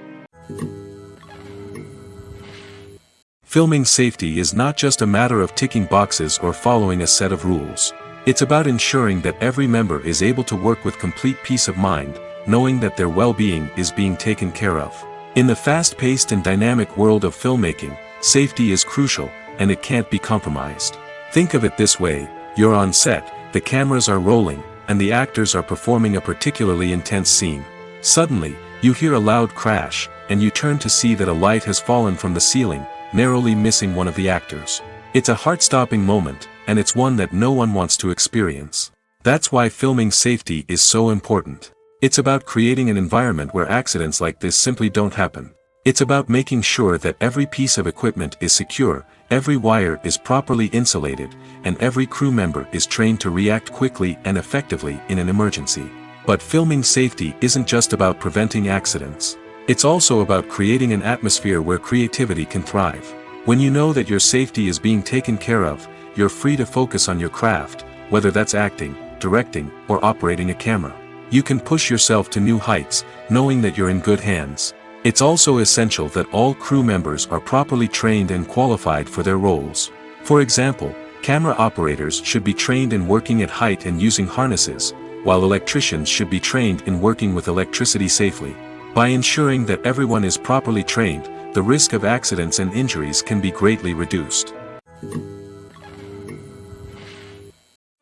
Filming safety is not just a matter of ticking boxes or following a set of rules. It's about ensuring that every member is able to work with complete peace of mind, knowing that their well-being is being taken care of. In the fast-paced and dynamic world of filmmaking, safety is crucial, and it can't be compromised. Think of it this way: you're on set, the cameras are rolling, and the actors are performing a particularly intense scene. Suddenly, you hear a loud crash, and you turn to see that a light has fallen from the ceiling, narrowly missing one of the actors. It's a heart-stopping moment, and it's one that no one wants to experience. That's why filming safety is so important. It's about creating an environment where accidents like this simply don't happen. It's about making sure that every piece of equipment is secure, every wire is properly insulated, and every crew member is trained to react quickly and effectively in an emergency. But filming safety isn't just about preventing accidents. It's also about creating an atmosphere where creativity can thrive. When you know that your safety is being taken care of, you're free to focus on your craft, whether that's acting, directing, or operating a camera. You can push yourself to new heights, knowing that you're in good hands. It's also essential that all crew members are properly trained and qualified for their roles. For example, camera operators should be trained in working at height and using harnesses, while electricians should be trained in working with electricity safely. By ensuring that everyone is properly trained, the risk of accidents and injuries can be greatly reduced.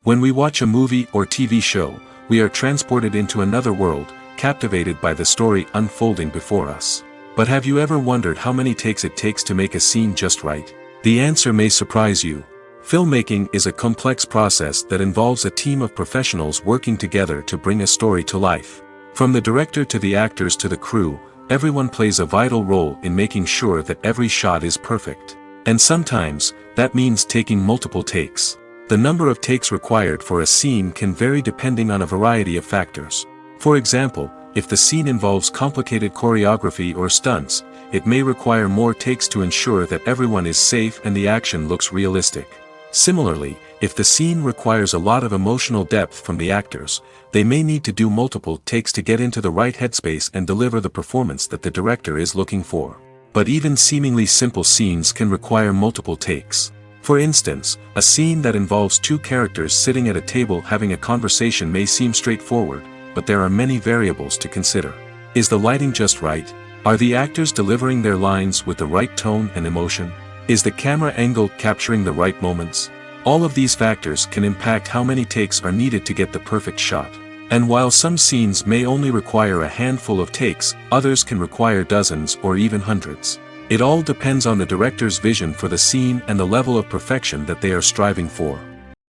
When we watch a movie or TV show, we are transported into another world, captivated by the story unfolding before us. But have you ever wondered how many takes it takes to make a scene just right? The answer may surprise you. Filmmaking is a complex process that involves a team of professionals working together to bring a story to life. From the director to the actors to the crew, everyone plays a vital role in making sure that every shot is perfect. And sometimes, that means taking multiple takes. The number of takes required for a scene can vary depending on a variety of factors. For example, if the scene involves complicated choreography or stunts, it may require more takes to ensure that everyone is safe and the action looks realistic. Similarly, if the scene requires a lot of emotional depth from the actors, they may need to do multiple takes to get into the right headspace and deliver the performance that the director is looking for. But even seemingly simple scenes can require multiple takes. For instance, a scene that involves two characters sitting at a table having a conversation may seem straightforward, but there are many variables to consider. Is the lighting just right? Are the actors delivering their lines with the right tone and emotion? Is the camera angle capturing the right moments? All of these factors can impact how many takes are needed to get the perfect shot. And while some scenes may only require a handful of takes, others can require dozens or even hundreds. It all depends on the director's vision for the scene and the level of perfection that they are striving for.